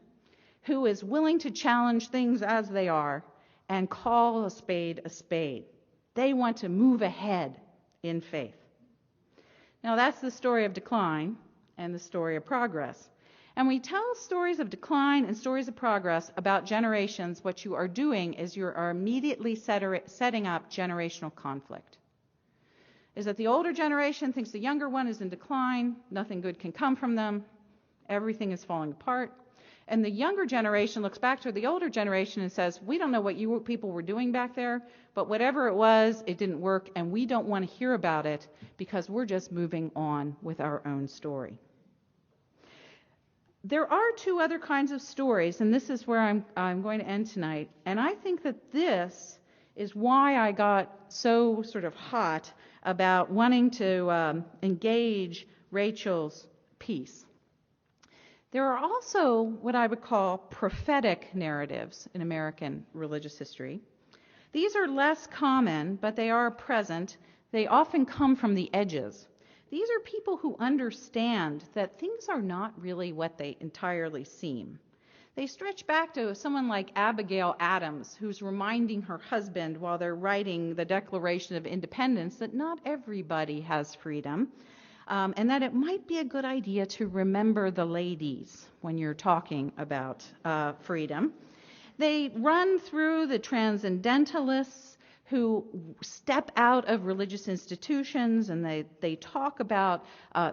S2: who is willing to challenge things as they are and call a spade a spade. They want to move ahead in faith. Now that's the story of decline and the story of progress. And we tell stories of decline and stories of progress about generations. What you are doing is you are immediately setting up generational conflict. Is that the older generation thinks the younger one is in decline, nothing good can come from them, everything is falling apart. And the younger generation looks back to the older generation and says, we don't know what you people were doing back there, but whatever it was, it didn't work, and we don't want to hear about it because we're just moving on with our own story. There are two other kinds of stories, and this is where I'm going to end tonight. And I think that this is why I got so sort of hot about wanting to engage Rachel's piece. There are also what I would call prophetic narratives in American religious history. These are less common, but they are present. They often come from the edges. These are people who understand that things are not really what they entirely seem. They stretch back to someone like Abigail Adams, who's reminding her husband while they're writing the Declaration of Independence that not everybody has freedom, and that it might be a good idea to remember the ladies when you're talking about freedom. They run through the transcendentalists who step out of religious institutions, and they talk about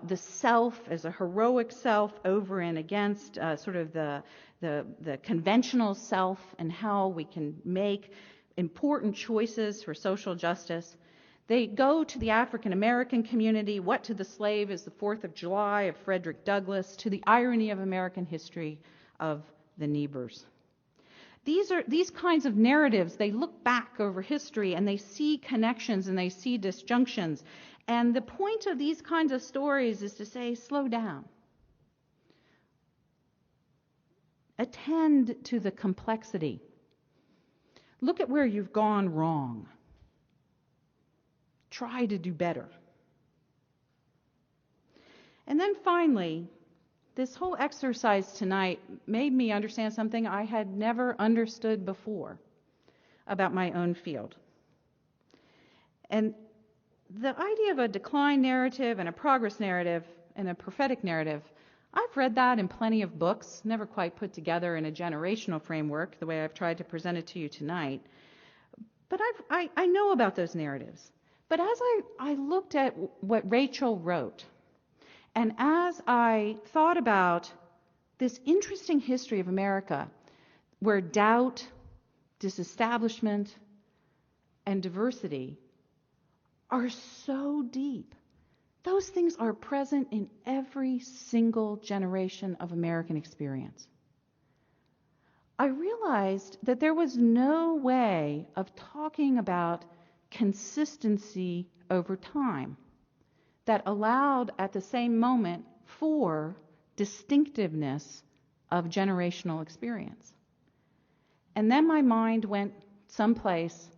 S2: the self as a heroic self over and against sort of the conventional self and how we can make important choices for social justice. They go to the African American community. What to the slave is the 4th of July of Frederick Douglass, to the irony of American history of the Niebuhrs. These kinds of narratives, they look back over history and they see connections and they see disjunctions. And the point of these kinds of stories is to say, slow down. Attend to the complexity. Look at where you've gone wrong. Try to do better. And then finally, this whole exercise tonight made me understand something I had never understood before about my own field. And the idea of a decline narrative and a progress narrative and a prophetic narrative, I've read that in plenty of books, never quite put together in a generational framework the way I've tried to present it to you tonight. But I know about those narratives. But as I looked at what Rachel wrote, and as I thought about this interesting history of America, where doubt, disestablishment, and diversity are so deep, those things are present in every single generation of American experience. I realized that there was no way of talking about consistency over time that allowed at the same moment for distinctiveness of generational experience. And then my mind went someplace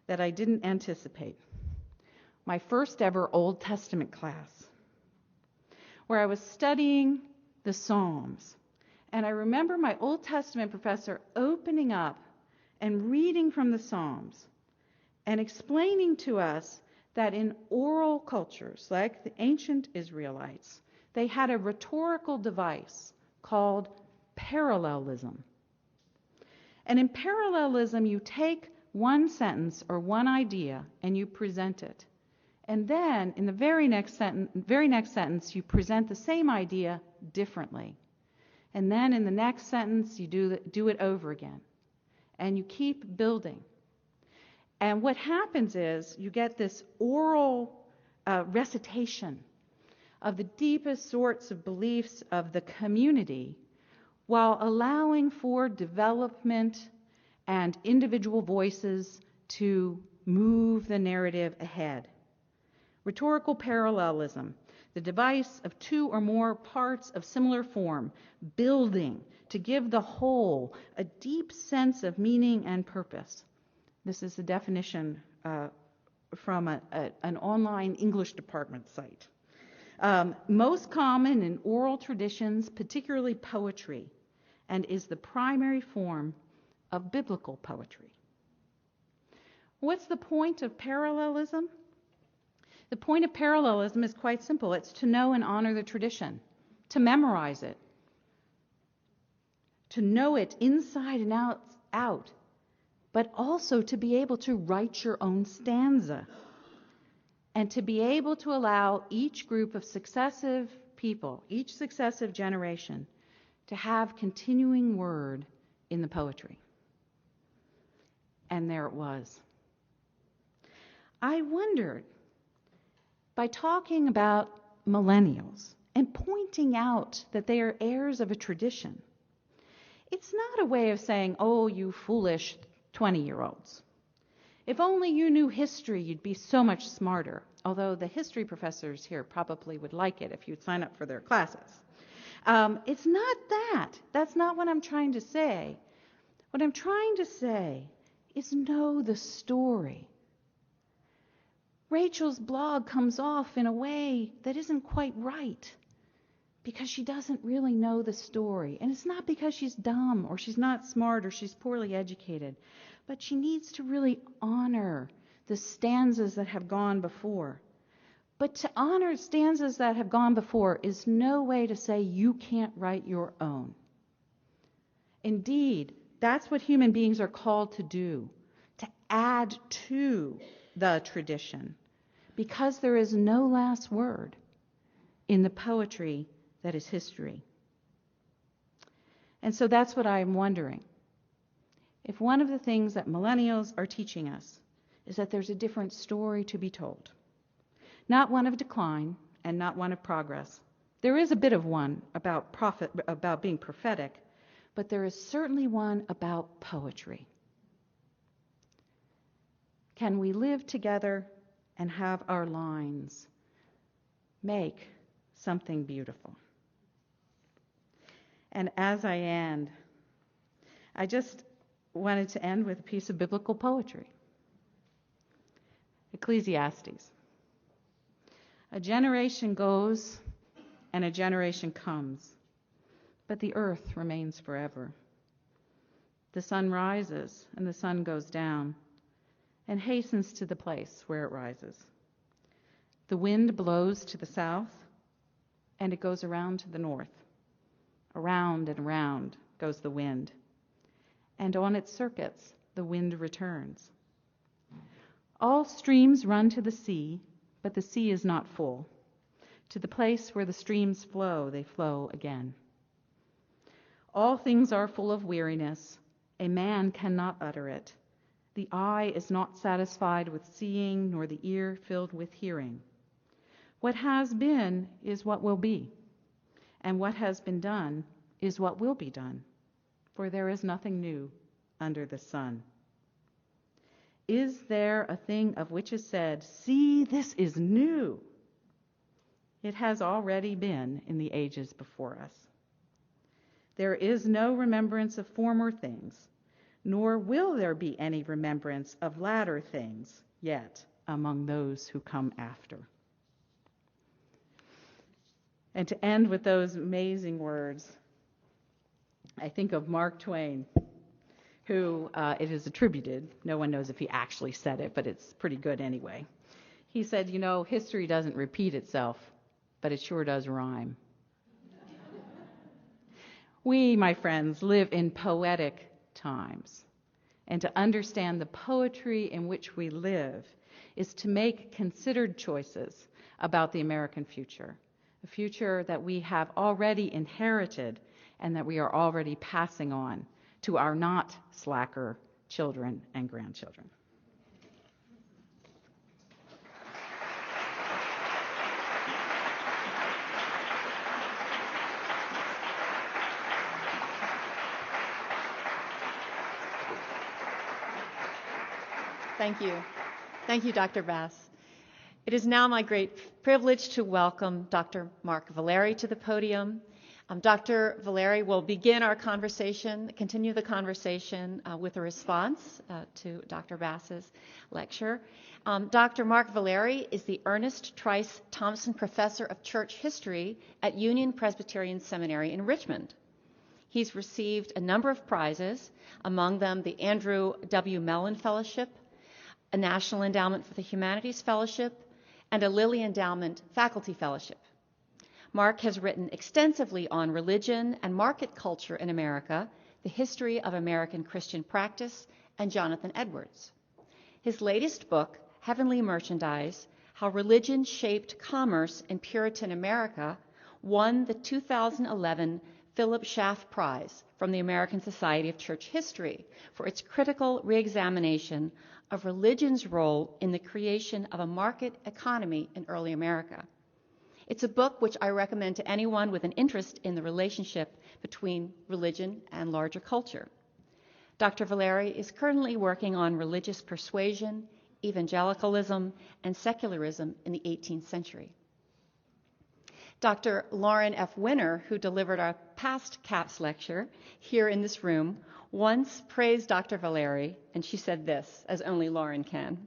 S2: that I didn't anticipate. My first ever Old Testament class, where I was studying the Psalms. And I remember my Old Testament professor opening up and reading from the Psalms and explaining to us that in oral cultures, like the ancient Israelites, they had a rhetorical device called parallelism. And in parallelism, you take one sentence or one idea and you present it. And then in the very next sentence, you present the same idea differently. And then in the next sentence, you do it over again. And you keep building. And what happens is you get this oral recitation of the deepest sorts of beliefs of the community while allowing for development and individual voices to move the narrative ahead. Rhetorical parallelism, the device of two or more parts of similar form, building to give the whole a deep sense of meaning and purpose. This is the definition an online English department site. Most common in oral traditions, particularly poetry, and is the primary form of biblical poetry. What's the point of parallelism? The point of parallelism is quite simple. It's to know and honor the tradition, to memorize it, to know it inside and out, but also to be able to write your own stanza and to be able to allow each group of successive people, each successive generation, to have continuing word in the poetry. And there it was. I wondered, by talking about millennials and pointing out that they are heirs of a tradition, it's not a way of saying, oh, you foolish 20-year-olds. If only you knew history, you'd be so much smarter. Although the history professors here probably would like it if you'd sign up for their classes. It's not that. That's not what I'm trying to say. What I'm trying to say is know the story. Rachel's blog comes off in a way that isn't quite right because she doesn't really know the story. And it's not because she's dumb or she's not smart or she's poorly educated, but she needs to really honor the stanzas that have gone before. But to honor stanzas that have gone before is no way to say you can't write your own. Indeed, that's what human beings are called to do, to add to the tradition, because there is no last word in the poetry that is history. And so that's what I'm wondering. If one of the things that millennials are teaching us is that there's a different story to be told, not one of decline and not one of progress. There is a bit of one about being prophetic, but there is certainly one about poetry. Can we live together and have our lines make something beautiful? And as I end, I just wanted to end with a piece of biblical poetry. Ecclesiastes. A generation goes and a generation comes, but the earth remains forever. The sun rises and the sun goes down and hastens to the place where it rises. The wind blows to the south and it goes around to the north. Around and around goes the wind, and on its circuits the wind returns. All streams run to the sea, but the sea is not full. To the place where the streams flow, they flow again. All things are full of weariness. A man cannot utter it. The eye is not satisfied with seeing, nor the ear filled with hearing. What has been is what will be, and what has been done is what will be done, for there is nothing new under the sun. Is there a thing of which is said, see, this is new? It has already been in the ages before us. There is no remembrance of former things, nor will there be any remembrance of latter things yet among those who come after. And to end with those amazing words, I think of Mark Twain, who it is attributed. No one knows if he actually said it, but it's pretty good anyway. He said, history doesn't repeat itself, but it sure does rhyme. We, my friends, live in poetic times. And to understand the poetry in which we live is to make considered choices about the American future, a future that we have already inherited and that we are already passing on to our not slacker children and grandchildren.
S1: Thank you. Thank you, Dr. Bass. It is now my great privilege to welcome Dr. Mark Valeri to the podium. Dr. Valeri will begin our conversation, continue the conversation with a response to Dr. Bass's lecture. Dr. Mark Valeri is the Ernest Trice Thompson Professor of Church History at Union Presbyterian Seminary in Richmond. He's received a number of prizes, among them the Andrew W. Mellon Fellowship, a National Endowment for the Humanities Fellowship, and a Lilly Endowment Faculty Fellowship. Mark has written extensively on religion and market culture in America, the history of American Christian practice, and Jonathan Edwards. His latest book, Heavenly Merchandise, How Religion Shaped Commerce in Puritan America, won the 2011 Philip Schaff Prize from the American Society of Church History for its critical reexamination of religion's role in the creation of a market economy in early America. It's a book which I recommend to anyone with an interest in the relationship between religion and larger culture. Dr. Valeri is currently working on religious persuasion, evangelicalism, and secularism in the 18th century. Dr. Lauren F. Winner, who delivered our past CAPS lecture here in this room, once praised Dr. Valeri, and she said this, as only Lauren can.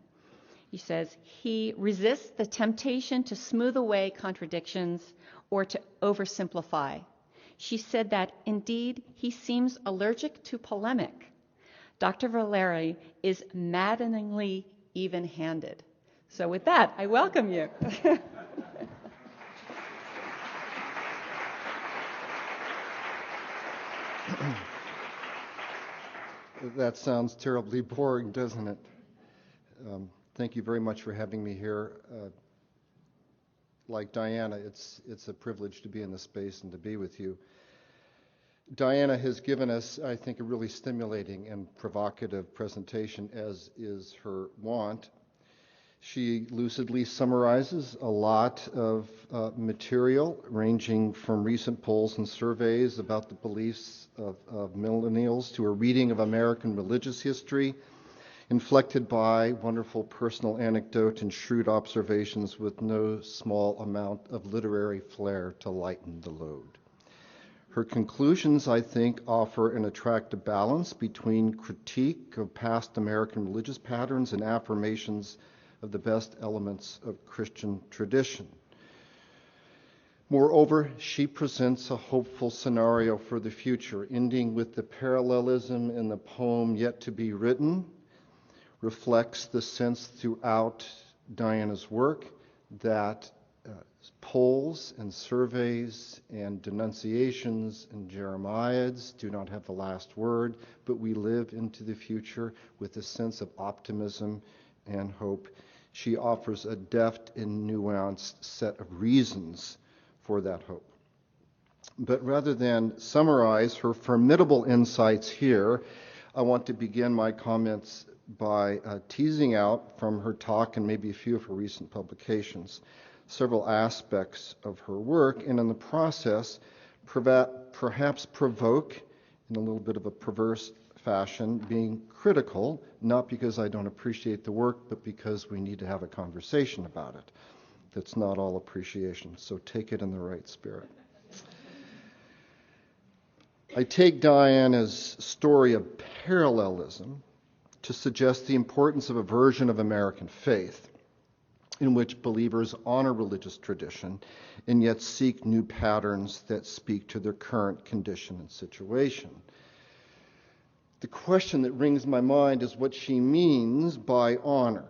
S1: He says, he resists the temptation to smooth away contradictions or to oversimplify. She said that, indeed, he seems allergic to polemic. Dr. Valeri is maddeningly even-handed. So with that, I welcome you.
S3: That sounds terribly boring, doesn't it? Thank you very much for having me here. Like Diana, it's a privilege to be in this space and to be with you. Diana has given us, I think, a really stimulating and provocative presentation, as is her wont. She lucidly summarizes a lot of material, ranging from recent polls and surveys about the beliefs of millennials to a reading of American religious history, inflected by wonderful personal anecdote and shrewd observations with no small amount of literary flair to lighten the load. Her conclusions, I think, offer an attractive balance between critique of past American religious patterns and affirmations of the best elements of Christian tradition. Moreover, she presents a hopeful scenario for the future, ending with the parallelism in the poem Yet to Be Written, reflects the sense throughout Diana's work that polls and surveys and denunciations and jeremiads do not have the last word, but we live into the future with a sense of optimism and hope. She offers a deft and nuanced set of reasons for that hope. But rather than summarize her formidable insights here, I want to begin my comments by teasing out from her talk and maybe a few of her recent publications several aspects of her work, and in the process perhaps provoke, in a little bit of a perverse fashion, being critical, not because I don't appreciate the work, but because we need to have a conversation about it. That's not all appreciation, so take it in the right spirit. I take Diana's story of parallelism to suggest the importance of a version of American faith in which believers honor religious tradition and yet seek new patterns that speak to their current condition and situation. The question that rings my mind is what she means by honor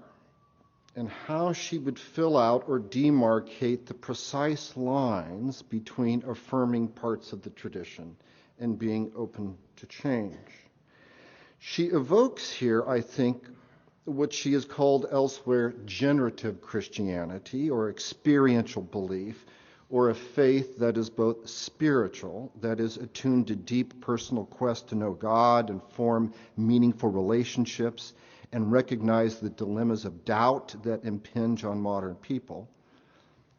S3: and how she would fill out or demarcate the precise lines between affirming parts of the tradition and being open to change. She evokes here, I think, what she has called elsewhere generative Christianity or experiential belief, or a faith that is both spiritual, that is attuned to deep personal quest to know God and form meaningful relationships and recognize the dilemmas of doubt that impinge on modern people,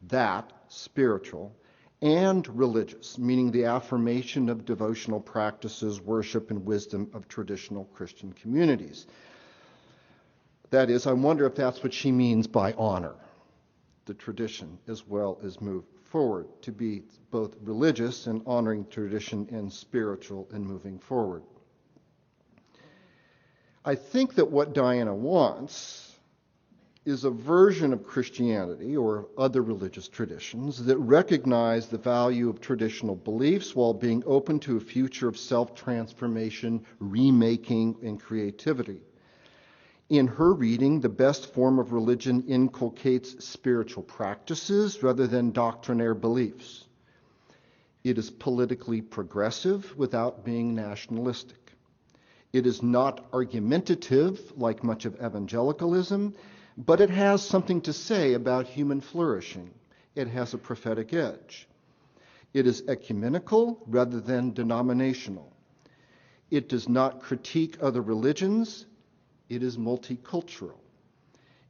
S3: that spiritual, and religious, meaning the affirmation of devotional practices, worship, and wisdom of traditional Christian communities. That is, I wonder if that's what she means by honor the tradition as well as move forward, to be both religious and honoring tradition and spiritual and moving forward. I think that what Diana wants is a version of Christianity or other religious traditions that recognize the value of traditional beliefs while being open to a future of self-transformation, remaking, and creativity. In her reading, the best form of religion inculcates spiritual practices rather than doctrinaire beliefs. It is politically progressive without being nationalistic. It is not argumentative like much of evangelicalism, but it has something to say about human flourishing. It has a prophetic edge. It is ecumenical rather than denominational. It does not critique other religions. It is multicultural.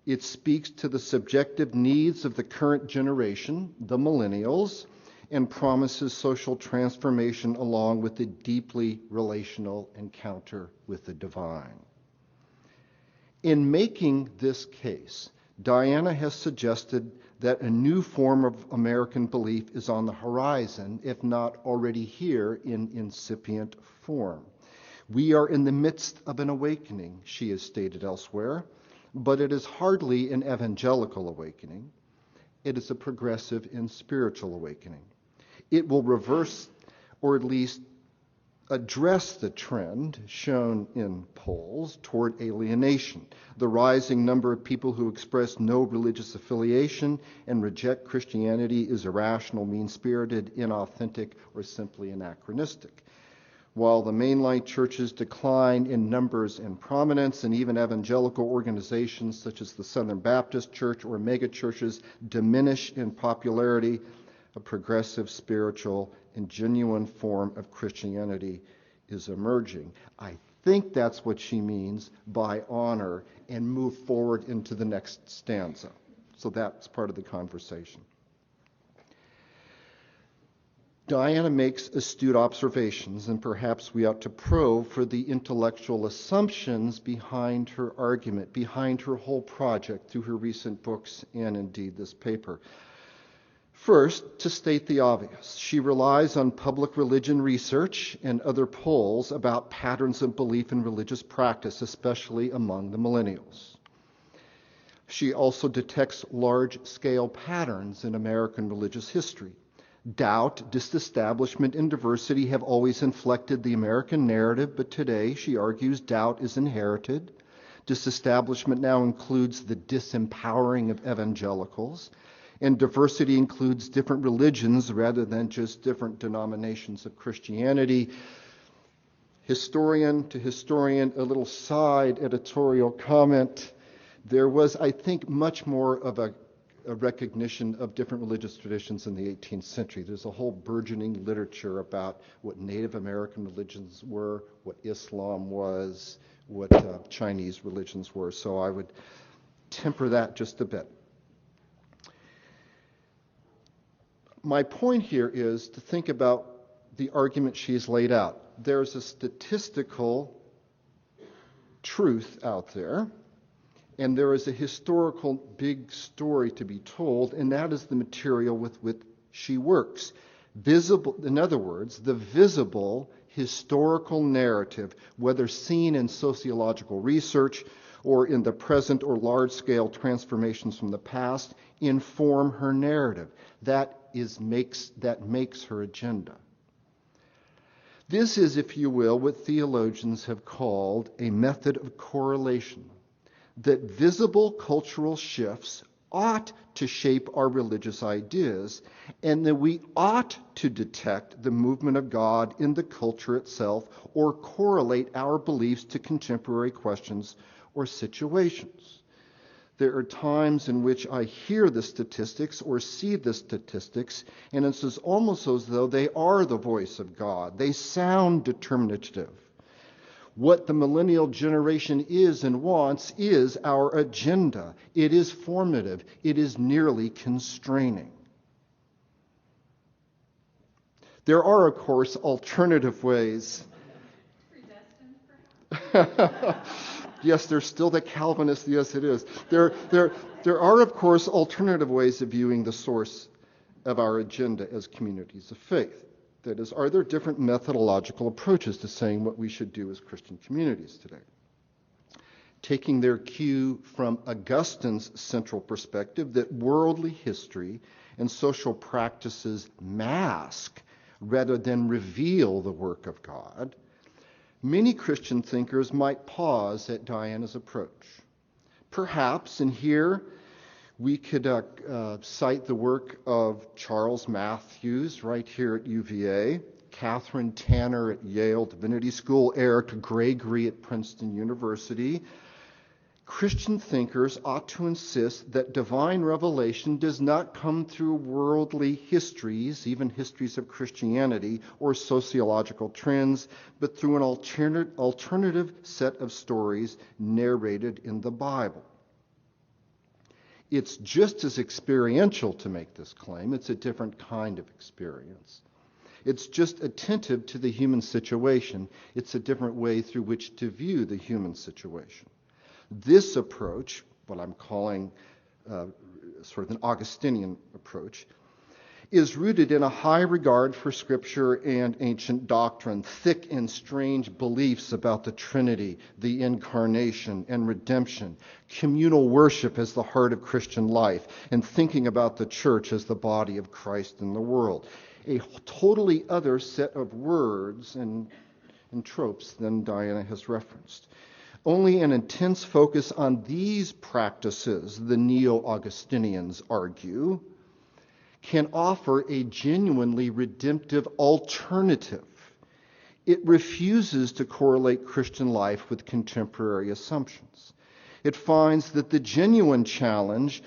S3: It speaks to the subjective needs of the current generation, the millennials, and promises social transformation along with a deeply relational encounter with the divine. In making this case, Diana has suggested that a new form of American belief is on the horizon, if not already here in incipient form. We are in the midst of an awakening, she has stated elsewhere, but it is hardly an evangelical awakening. It is a progressive and spiritual awakening. It will reverse, or at least address, the trend shown in polls toward alienation, the rising number of people who express no religious affiliation and reject Christianity is irrational, mean-spirited, inauthentic, or simply anachronistic. While the mainline churches decline in numbers and prominence, and even evangelical organizations such as the Southern Baptist Church or megachurches diminish in popularity, a progressive, spiritual, and genuine form of Christianity is emerging. I think that's what she means by honor and move forward into the next stanza. So that's part of the conversation. Diana makes astute observations, and perhaps we ought to probe for the intellectual assumptions behind her argument, behind her whole project, through her recent books and indeed this paper. First, to state the obvious, she relies on public religion research and other polls about patterns of belief in religious practice, especially among the millennials. She also detects large-scale patterns in American religious history. Doubt, disestablishment, and diversity have always inflected the American narrative, but today, she argues, doubt is inherited. Disestablishment now includes the disempowering of evangelicals, and diversity includes different religions rather than just different denominations of Christianity. Historian to historian, a little side editorial comment. There was, I think, much more of a recognition of different religious traditions in the 18th century. There's a whole burgeoning literature about what Native American religions were, what Islam was, what Chinese religions were. So I would temper that just a bit. My point here is to think about the argument she's laid out. There's a statistical truth out there, and there is a historical big story to be told, and that is the material with which she works. Visible, in other words, the visible historical narrative, whether seen in sociological research or in the present or large-scale transformations from the past, inform her narrative. That makes her agenda. This is, if you will, what theologians have called a method of correlation, that visible cultural shifts ought to shape our religious ideas, and that we ought to detect the movement of God in the culture itself or correlate our beliefs to contemporary questions or situations. There are times in which I hear the statistics or see the statistics, and it's almost as though they are the voice of God. They sound determinative. What the millennial generation is and wants is our agenda. It is formative. It is nearly constraining. There are, of course, alternative ways. Predestined, yes, there's still the Calvinist. Yes, it is. There are, of course, alternative ways of viewing the source of our agenda as communities of faith. That is, are there different methodological approaches to saying what we should do as Christian communities today? Taking their cue from Augustine's central perspective that worldly history and social practices mask rather than reveal the work of God, many Christian thinkers might pause at Diana's approach. Perhaps, and here we could cite the work of Charles Matthews right here at UVA, Catherine Tanner at Yale Divinity School, Eric Gregory at Princeton University. Christian thinkers ought to insist that divine revelation does not come through worldly histories, even histories of Christianity, or sociological trends, but through an alternative set of stories narrated in the Bible. It's just as experiential to make this claim. It's a different kind of experience. It's just attentive to the human situation. It's a different way through which to view the human situation. This approach, what I'm calling sort of an Augustinian approach, is rooted in a high regard for Scripture and ancient doctrine, thick and strange beliefs about the Trinity, the Incarnation, and redemption, communal worship as the heart of Christian life, and thinking about the church as the body of Christ in the world. A totally other set of words and tropes than Diana has referenced. Only an intense focus on these practices, the Neo-Augustinians argue, can offer a genuinely redemptive alternative. It refuses to correlate Christian life with contemporary assumptions. It finds that the genuine challenges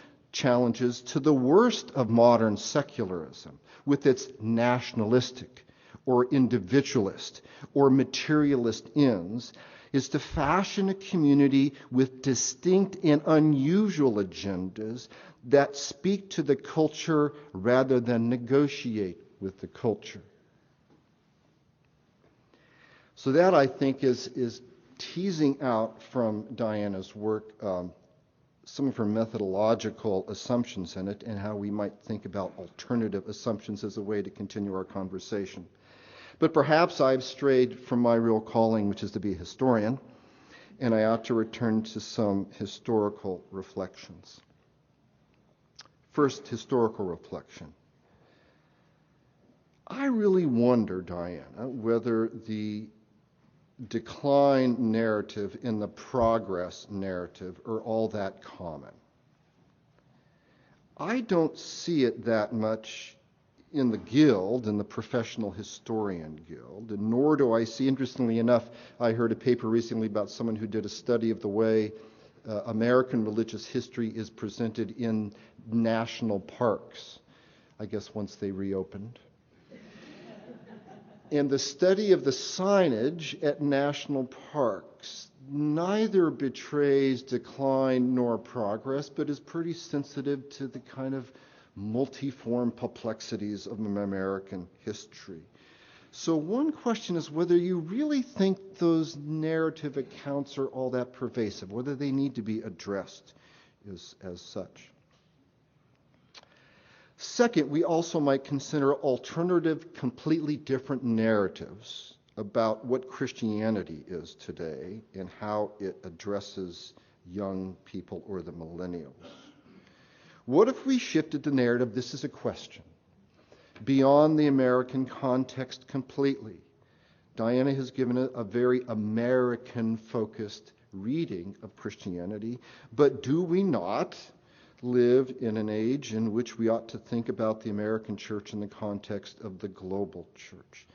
S3: to the worst of modern secularism, with its nationalistic or individualist or materialist ends, is to fashion a community with distinct and unusual agendas that speak to the culture rather than negotiate with the culture. So that, I think, is teasing out from Diana's work some of her methodological assumptions in it and how we might think about alternative assumptions as a way to continue our conversation. But perhaps I've strayed from my real calling, which is to be a historian, and I ought to return to some historical reflections. First, historical reflection. I really wonder, Diana, whether the decline narrative and the progress narrative are all that common. I don't see it that much in the guild, in the professional historian guild, and nor do I see, interestingly enough, I heard a paper recently about someone who did a study of the way American religious history is presented in national parks, I guess once they reopened. And the study of the signage at national parks neither betrays decline nor progress, but is pretty sensitive to the kind of multiform complexities of American history. So one question is whether you really think those narrative accounts are all that pervasive, whether they need to be addressed as such. Second, we also might consider alternative, completely different narratives about what Christianity is today and how it addresses young people or the millennials. What if we shifted the narrative, this is a question, beyond the American context completely? Diana has given a very American-focused reading of Christianity, but do we not live in an age in which we ought to think about the American church in the context of the global church?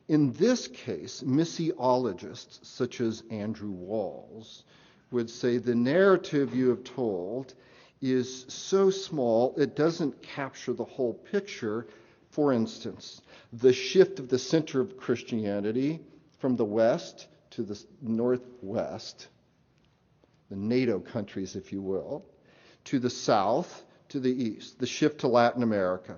S3: In this case, missiologists such as Andrew Walls would say the narrative you have told is so small it doesn't capture the whole picture. For instance, the shift of the center of Christianity from the west to the northwest, the NATO countries, if you will, to the south, to the east, the shift to Latin America,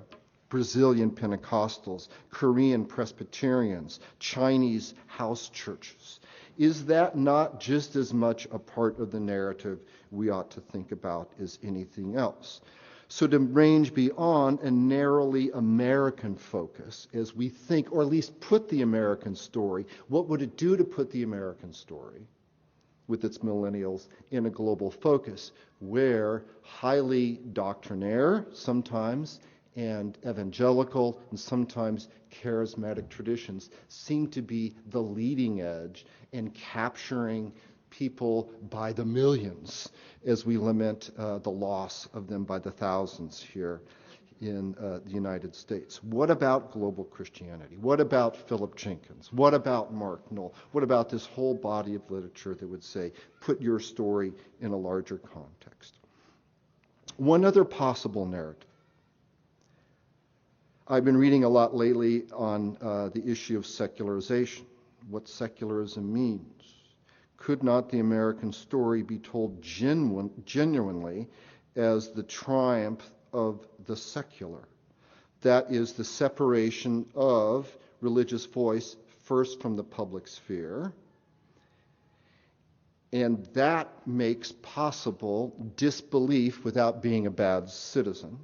S3: Brazilian Pentecostals, Korean Presbyterians, Chinese house churches. Is that not just as much a part of the narrative we ought to think about as anything else? So to range beyond a narrowly American focus as we think, or at least put the American story, what would it do to put the American story with its millennials in a global focus where highly doctrinaire sometimes and evangelical and sometimes charismatic traditions seem to be the leading edge in capturing people by the millions as we lament the loss of them by the thousands here in the United States. What about global Christianity? What about Philip Jenkins? What about Mark Knoll? What about this whole body of literature that would say, put your story in a larger context? One other possible narrative. I've been reading a lot lately on the issue of secularization, what secularism means. Could not the American story be told genuinely as the triumph of the secular? That is the separation of religious voice first from the public sphere, and that makes possible disbelief without being a bad citizen.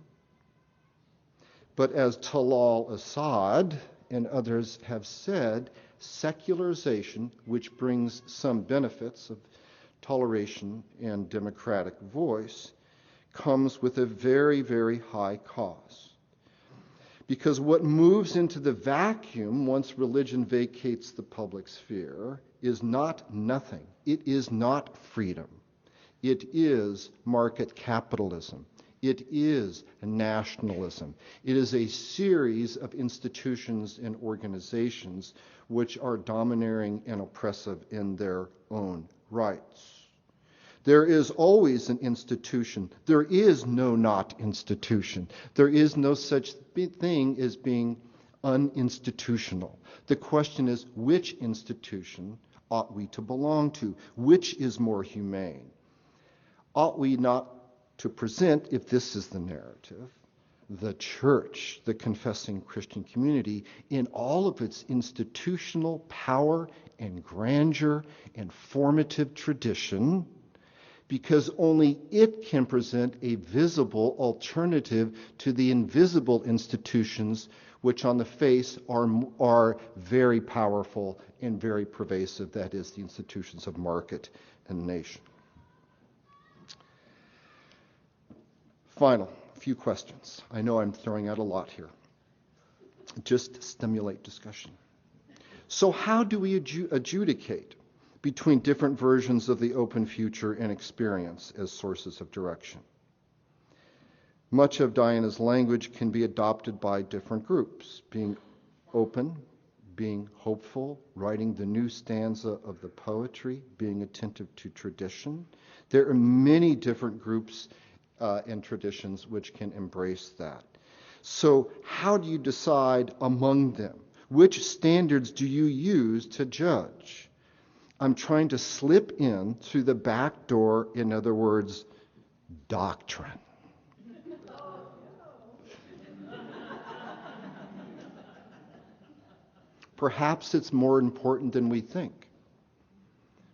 S3: But as Talal Assad and others have said, secularization, which brings some benefits of toleration and democratic voice, comes with a very, very high cost. Because what moves into the vacuum once religion vacates the public sphere is not nothing. It is not freedom. It is market capitalism. It is nationalism. It is a series of institutions and organizations which are domineering and oppressive in their own rights. There is always an institution. There is no not institution. There is no such thing as being uninstitutional. The question is, which institution ought we to belong to? Which is more humane? Ought we not to present, if this is the narrative, the church, the confessing Christian community, in all of its institutional power and grandeur and formative tradition, because only it can present a visible alternative to the invisible institutions which on the face are very powerful and very pervasive, that is, the institutions of market and nation. Final, few questions. I know I'm throwing out a lot here. Just to stimulate discussion. So how do we adjudicate between different versions of the open future and experience as sources of direction? Much of Diana's language can be adopted by different groups, being open, being hopeful, writing the new stanza of the poetry, being attentive to tradition. There are many different groups and traditions which can embrace that. So how do you decide among them? Which standards do you use to judge? I'm trying to slip in through the back door, in other words, doctrine. Perhaps it's more important than we think.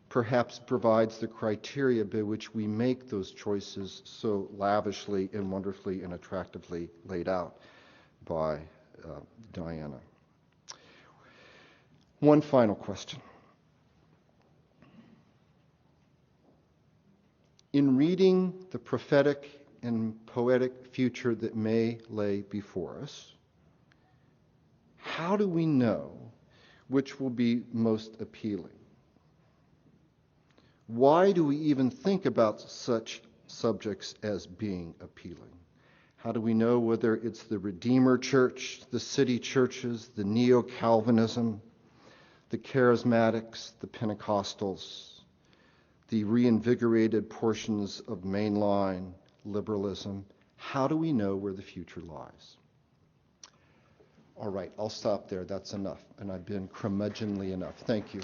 S3: Perhaps provides the criteria by which we make those choices so lavishly and wonderfully and attractively laid out by Diana. One final question. In reading the prophetic and poetic future that may lay before us, how do we know which will be most appealing? Why do we even think about such subjects as being appealing? How do we know whether it's the Redeemer Church, the city churches, the Neo-Calvinism, the Charismatics, the Pentecostals, the reinvigorated portions of mainline liberalism? How do we know where the future lies? All right, I'll stop there. That's enough. And I've been curmudgeonly enough. Thank you.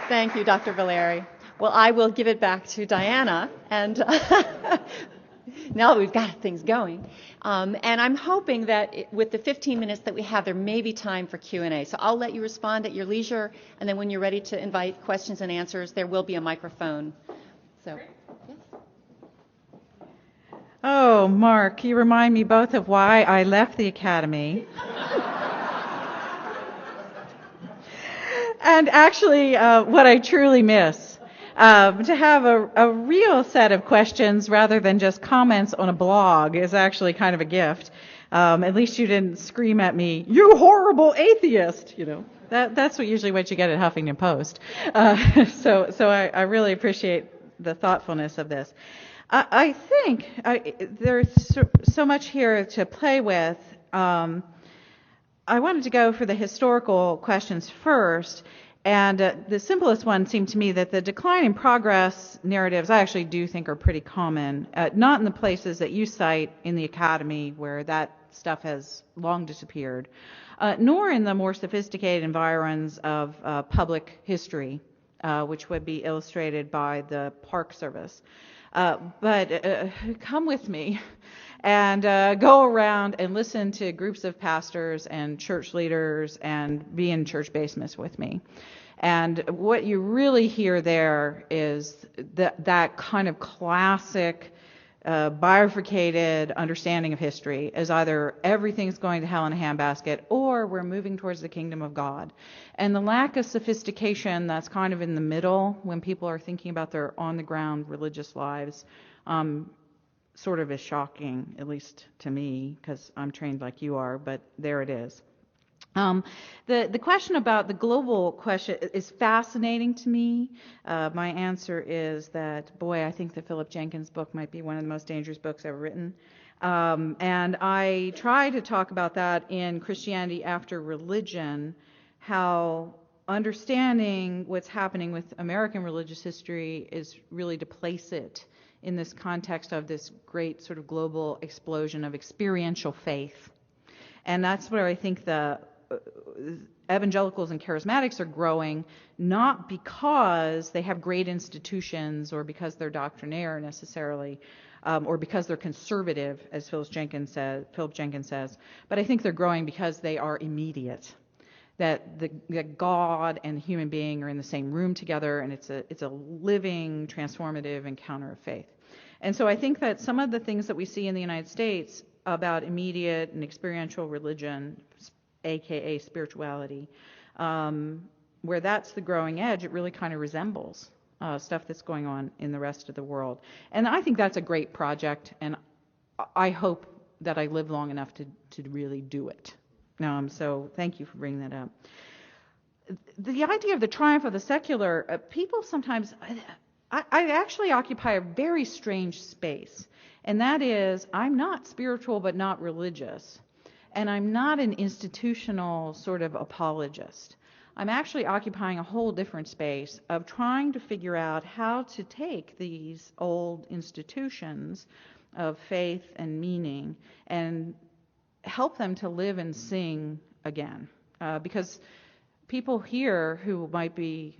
S1: Thank you, Dr. Valeri. Well, I will give it back to Diana. And now that we've got things going. And I'm hoping that with the 15 minutes that we have, there may be time for Q&A. So I'll let you respond at your leisure, and then when you're ready to invite questions and answers, there will be a microphone. So, yes.
S2: Oh, Mark, you remind me both of why I left the academy. And actually, what I truly miss. To have a real set of questions rather than just comments on a blog is actually kind of a gift. At least you didn't scream at me, "You horrible atheist!" That's usually what you get at Huffington Post. So I really appreciate the thoughtfulness of this. I think there's so much here to play with. I wanted to go for the historical questions first. And the simplest one seemed to me that the decline in progress narratives I actually do think are pretty common, not in the places that you cite in the academy where that stuff has long disappeared, nor in the more sophisticated environs of public history, which would be illustrated by the Park Service. But come with me and go around and listen to groups of pastors and church leaders and be in church basements with me. And what you really hear there is that kind of classic bifurcated understanding of history is either everything's going to hell in a handbasket or we're moving towards the kingdom of God. And the lack of sophistication that's kind of in the middle when people are thinking about their on-the-ground religious lives sort of is shocking, at least to me, because I'm trained like you are, but there it is. The question about the global question is fascinating to me. My answer is that, boy, I think the Philip Jenkins book might be one of the most dangerous books ever written. And I try to talk about that in Christianity After Religion, how understanding what's happening with American religious history is really to place it in this context of this great sort of global explosion of experiential faith. And that's where I think the evangelicals and charismatics are growing, not because they have great institutions or because they're doctrinaire necessarily, or because they're conservative, as Philip Jenkins says, but I think they're growing because they are immediate. That God and the human being are in the same room together, and it's a living, transformative encounter of faith. And so I think that some of the things that we see in the United States about immediate and experiential religion, aka spirituality, where that's the growing edge, it really kind of resembles stuff that's going on in the rest of the world. And I think that's a great project, and I hope that I live long enough to really do it. So thank you for bringing that up. The idea of the triumph of the secular, people sometimes, I actually occupy a very strange space, and that is I'm not spiritual but not religious. And I'm not an institutional sort of apologist. I'm actually occupying a whole different space of trying to figure out how to take these old institutions of faith and meaning and help them to live and sing again. Because people here who might be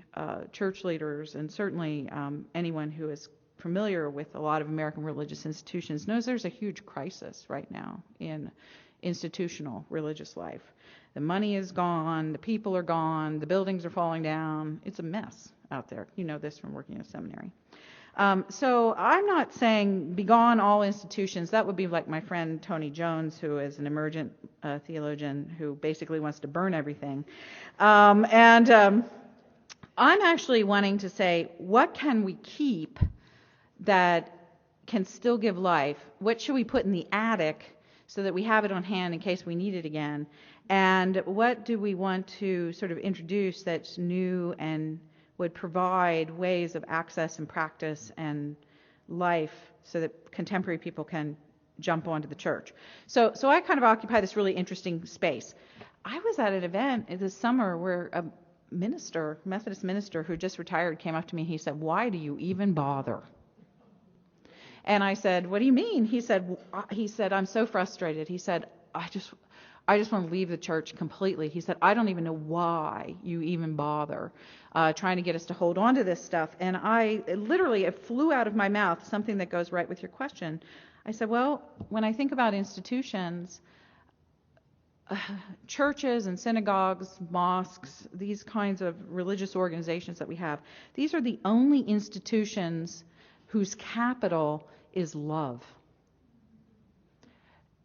S2: church leaders, and certainly anyone who is familiar with a lot of American religious institutions, knows there's a huge crisis right now in institutional religious life. The money is gone, the people are gone, the buildings are falling down. It's a mess out there. You know this from working in a seminary. So I'm not saying begone all institutions. That would be like my friend Tony Jones, who is an emergent theologian who basically wants to burn everything. I'm actually wanting to say, what can we keep that can still give life? What should we put in the attic so that we have it on hand in case we need it again? And what do we want to sort of introduce that's new and would provide ways of access and practice and life so that contemporary people can jump onto the church? So I kind of occupy this really interesting space. I was at an event this summer where a Methodist minister who just retired came up to me. He said, "Why do you even bother?" And I said, "What do you mean?" He said, "I'm so frustrated." He said, I just want to leave the church completely. He said, I don't even know why you even bother trying to get us to hold on to this stuff. And it flew out of my mouth, something that goes right with your question. I said, well, when I think about institutions, churches and synagogues, mosques, these kinds of religious organizations that we have, these are the only institutions whose capital is love.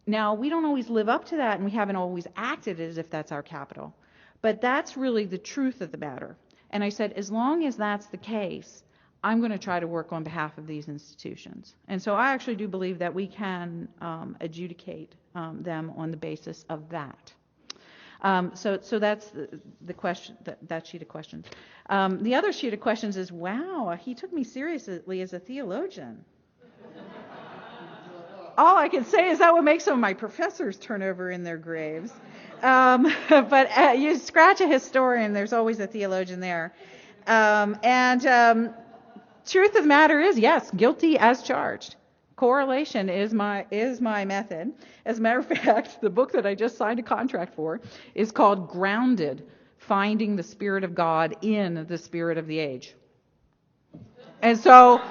S2: Now, we don't always live up to that, and we haven't always acted as if that's our capital. But that's really the truth of the matter. And I said, as long as that's the case, I'm going to try to work on behalf of these institutions. And so I actually do believe that we can adjudicate them on the basis of that. So that's the question, that sheet of questions. The other sheet of questions is, wow, he took me seriously as a theologian. All I can say is that would make some of my professors turn over in their graves. But you scratch a historian, there's always a theologian there. Truth of the matter is, yes, guilty as charged. Correlation is my method. As a matter of fact, the book that I just signed a contract for is called Grounded: Finding the Spirit of God in the Spirit of the Age. And so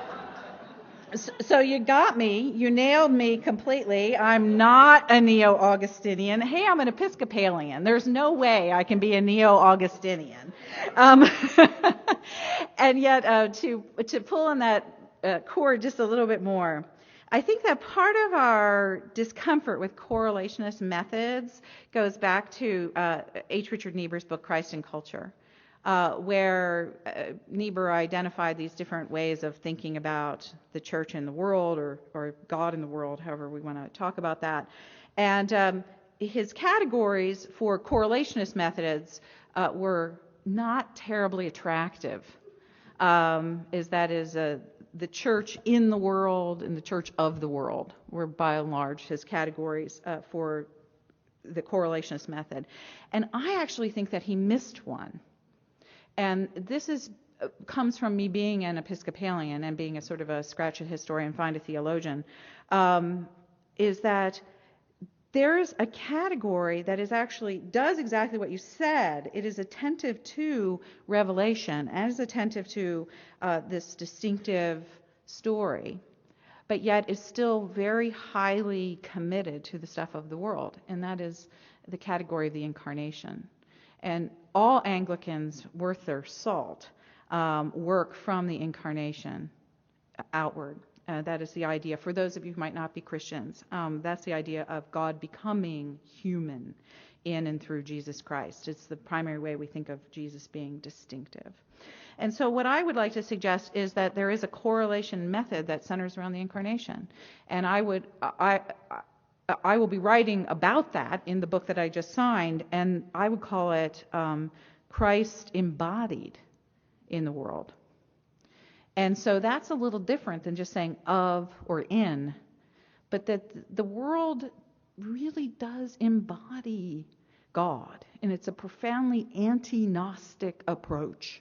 S2: you got me. You nailed me completely. I'm not a Neo-Augustinian. Hey, I'm an Episcopalian. There's no way I can be a Neo-Augustinian. And yet, to pull on that cord just a little bit more, I think that part of our discomfort with correlationist methods goes back to H. Richard Niebuhr's book, Christ and Culture, where Niebuhr identified these different ways of thinking about the church in the world, or God in the world, however we want to talk about that. And his categories for correlationist methods were not terribly attractive. The church in the world and the church of the world were by and large his categories for the correlationist method. And I actually think that he missed one. And this comes from me being an Episcopalian and being a sort of a scratch a historian, find a theologian, is that there's a category that does exactly what you said. It is attentive to revelation and is attentive to this distinctive story, but yet is still very highly committed to the stuff of the world, and that is the category of the incarnation. And all Anglicans worth their salt work from the incarnation outward. That is the idea. For those of you who might not be Christians, that's the idea of God becoming human in and through Jesus Christ. It's the primary way we think of Jesus being distinctive. And so what I would like to suggest is that there is a correlation method that centers around the incarnation. And I will be writing about that in the book that I just signed, and I would call it Christ embodied in the world. And so that's a little different than just saying of or in, but that the world really does embody God, and it's a profoundly anti-Gnostic approach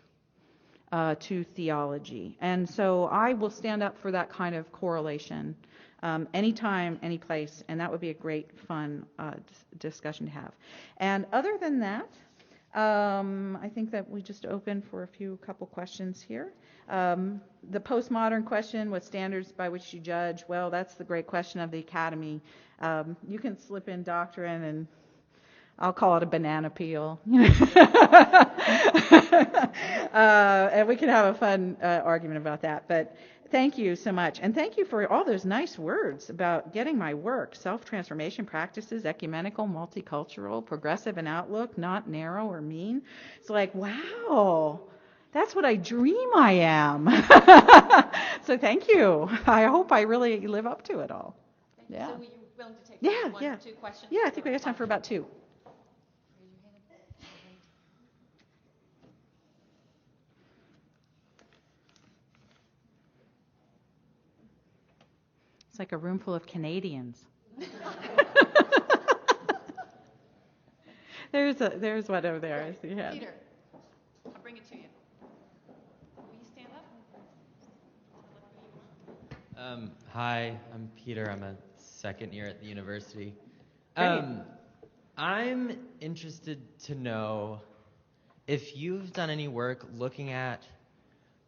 S2: to theology. And so I will stand up for that kind of correlation anytime, any place, and that would be a great, fun discussion to have. And other than that, I think that we just open for a couple questions here. The postmodern question, what standards by which you judge? Well, that's the great question of the academy. You can slip in doctrine, and I'll call it a banana peel. And we can have a fun argument about that. But thank you so much. And thank you for all those nice words about getting my work. Self-transformation practices, ecumenical, multicultural, progressive in outlook, not narrow or mean. It's like, wow, that's what I dream I am. So thank you. I hope I really live up to it all. Yeah.
S1: So were you willing to take one or two questions?
S2: Yeah, I think we got time for about two. It's like a room full of Canadians. There's one over there. I see. Yeah.
S1: Peter, I'll bring it to you. Will you stand up?
S4: Hi, I'm Peter. I'm a second year at the university. I'm interested to know if you've done any work looking at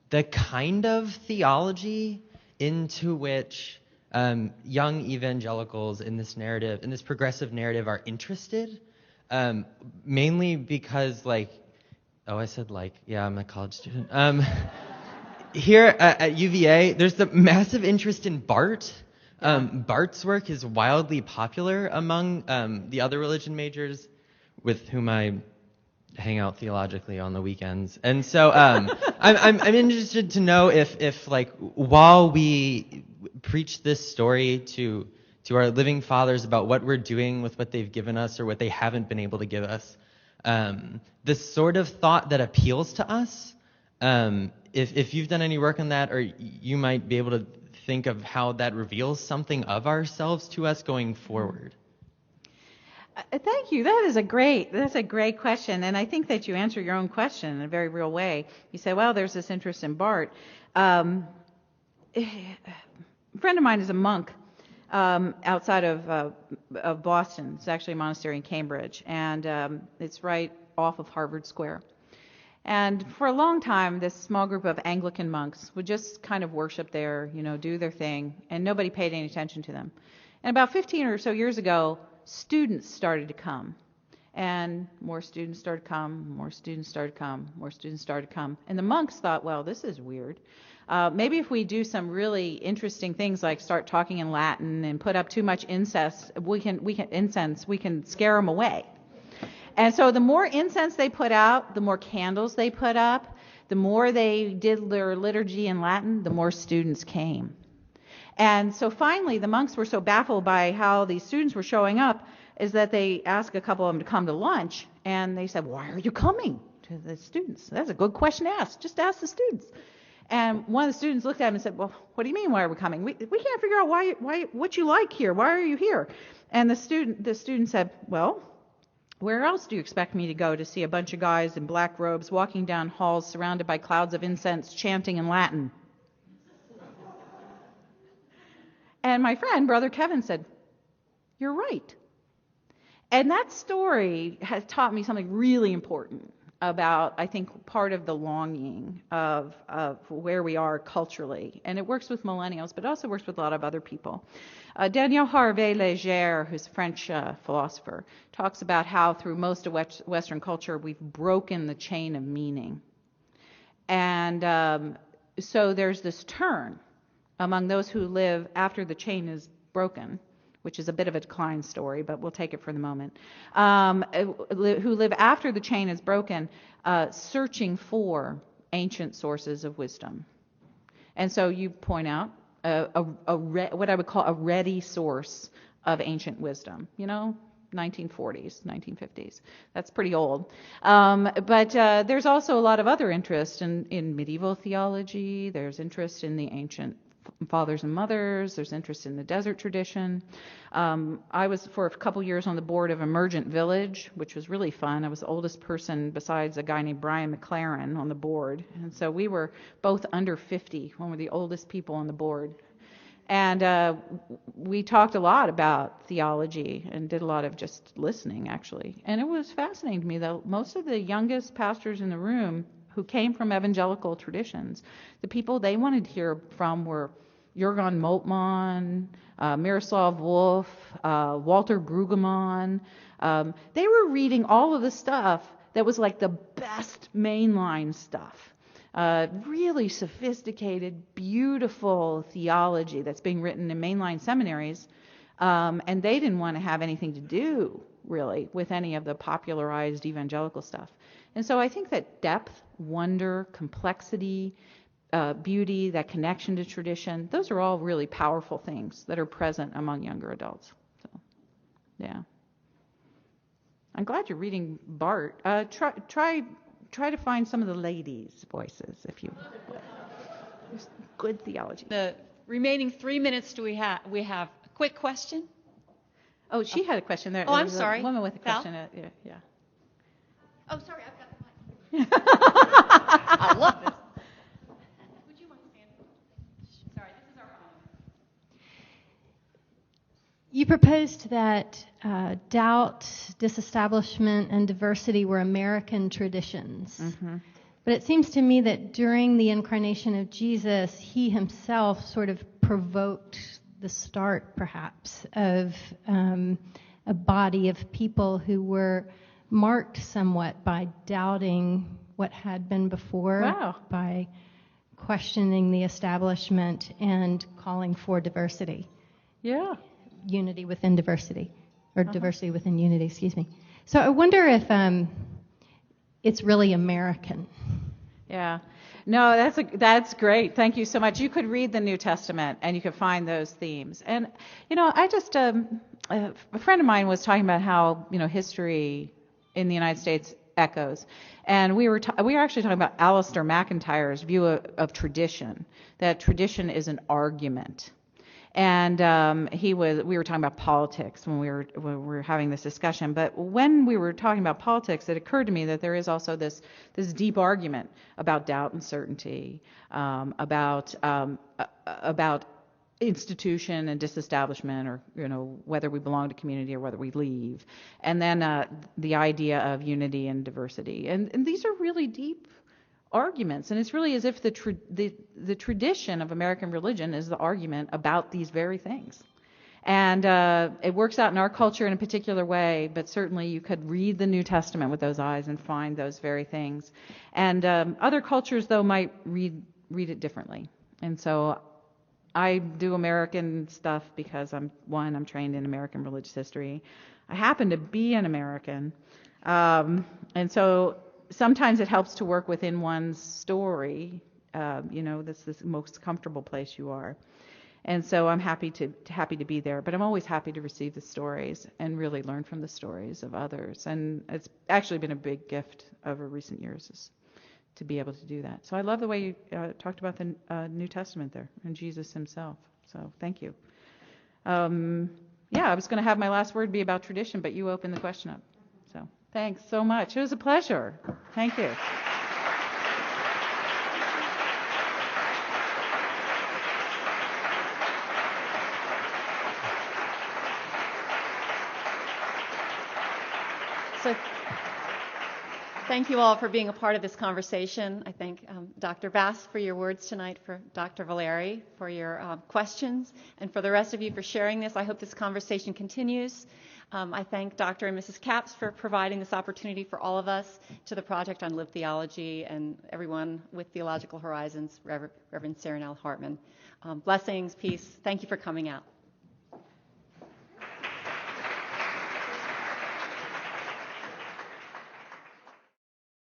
S4: the kind of theology into which young evangelicals in this narrative, in this progressive narrative, are interested. Mainly because, I'm a college student. Here at UVA, there's the massive interest in Barth. Barth's work is wildly popular among the other religion majors with whom I hang out theologically on the weekends. And so I'm interested to know if while we preach this story to our living fathers about what we're doing with what they've given us or what they haven't been able to give us, the sort of thought that appeals to us, if you've done any work on that, or you might be able to think of how that reveals something of ourselves to us going forward.
S2: Thank you. That's a great question, and I think that you answer your own question in a very real way. You say, well, there's this interest in Barth. A friend of mine is a monk outside of Boston. It's actually a monastery in Cambridge, and it's right off of Harvard Square. And for a long time, this small group of Anglican monks would just kind of worship there, do their thing, and nobody paid any attention to them. And about 15 or so years ago, students started to come. And more students started to come, more students started to come, more students started to come. And the monks thought, well, this is weird. Maybe if we do some really interesting things like start talking in Latin and put up too much incense, we can scare them away. And so the more incense they put out, the more candles they put up, the more they did their liturgy in Latin, the more students came. And so finally, the monks were so baffled by how these students were showing up is that they asked a couple of them to come to lunch, and they said, why are you coming to the students? That's a good question to ask. Just ask the students. And one of the students looked at him and said, well, what do you mean, why are we coming? We can't figure out why what you like here. Why are you here? And the student said, well, where else do you expect me to go to see a bunch of guys in black robes walking down halls surrounded by clouds of incense chanting in Latin? And my friend, Brother Kevin, said, you're right. And that story has taught me something really important about, I think, part of the longing of where we are culturally. And it works with millennials, but also works with a lot of other people. Daniel Harvey-Léger, who's a French philosopher, talks about how through most of Western culture, we've broken the chain of meaning. And so there's this turn among those who live after the chain is broken, which is a bit of a decline story, but we'll take it for the moment, who live after the chain is broken, searching for ancient sources of wisdom. And so you point out what I would call a ready source of ancient wisdom, 1940s, 1950s. That's pretty old. But there's also a lot of other interest in medieval theology. There's interest in the ancient fathers and mothers. There's interest in the desert tradition. I was for a couple years on the board of Emergent Village, which was really fun. I was the oldest person besides a guy named Brian McLaren on the board. And so we were both under 50 when we were the oldest people on the board. And we talked a lot about theology and did a lot of just listening, actually. And it was fascinating to me that most of the youngest pastors in the room who came from evangelical traditions, the people they wanted to hear from were Jürgen Moltmann, Miroslav Volf, Walter Brueggemann. They were reading all of the stuff that was like the best mainline stuff. Really sophisticated, beautiful theology that's being written in mainline seminaries. And they didn't want to have anything to do, really, with any of the popularized evangelical stuff. And so I think that depth, wonder, complexity, beauty, that connection to tradition, those are all really powerful things that are present among younger adults. So, yeah. I'm glad you're reading Barth. Try to find some of the ladies' voices, if you would. There's good theology.
S1: The remaining 3 minutes we have a quick question.
S2: Oh, she had a question there.
S1: Oh, I'm
S2: There's
S1: sorry.
S2: A woman with a
S1: Val?
S2: question. Yeah.
S1: Oh, sorry, I've got the mic. I love this. Would you mind standing? Sorry, this is our phone.
S5: You proposed that doubt, disestablishment, and diversity were American traditions.
S2: Mm-hmm.
S5: But it seems to me that during the incarnation of Jesus, he himself sort of provoked the start, perhaps, of a body of people who were marked somewhat by doubting what had been before,
S2: Wow.
S5: by questioning the establishment and calling for diversity.
S2: Yeah.
S5: Unity within diversity, or diversity within unity, excuse me. So I wonder if it's really American.
S2: Yeah. No, that's great. Thank you so much. You could read the New Testament and you could find those themes. And, I just, a friend of mine was talking about how, history in the United States echoes. And we were actually talking about Alistair McIntyre's view of tradition, that tradition is an argument. And we were talking about politics when we were having this discussion. But when we were talking about politics, it occurred to me that there is also this deep argument about doubt and certainty, about institution and disestablishment, or whether we belong to community or whether we leave, and then the idea of unity and diversity. And these are really deep arguments, and it's really as if the tradition of American religion is the argument about these very things. And it works out in our culture in a particular way, but certainly you could read the New Testament with those eyes and find those very things. And other cultures, though, might read it differently. And so I do American stuff because I'm trained in American religious history. I happen to be an American, and so sometimes it helps to work within one's story. This is the most comfortable place you are. And so I'm happy to be there, but I'm always happy to receive the stories and really learn from the stories of others. And it's actually been a big gift over recent years is to be able to do that. So I love the way you talked about the New Testament there and Jesus himself. So thank you. I was going to have my last word be about tradition, but you opened the question up. So thanks so much. It was a pleasure. Thank you.
S1: So thank you all for being a part of this conversation. I thank Dr. Bass for your words tonight, for Dr. Valeri for your questions, and for the rest of you for sharing this. I hope this conversation continues. I thank Dr. and Mrs. Capps for providing this opportunity for all of us, to the Project on Lived Theology, and everyone with Theological Horizons, Reverend Sarah Nell Hartman. Blessings, peace. Thank you for coming out.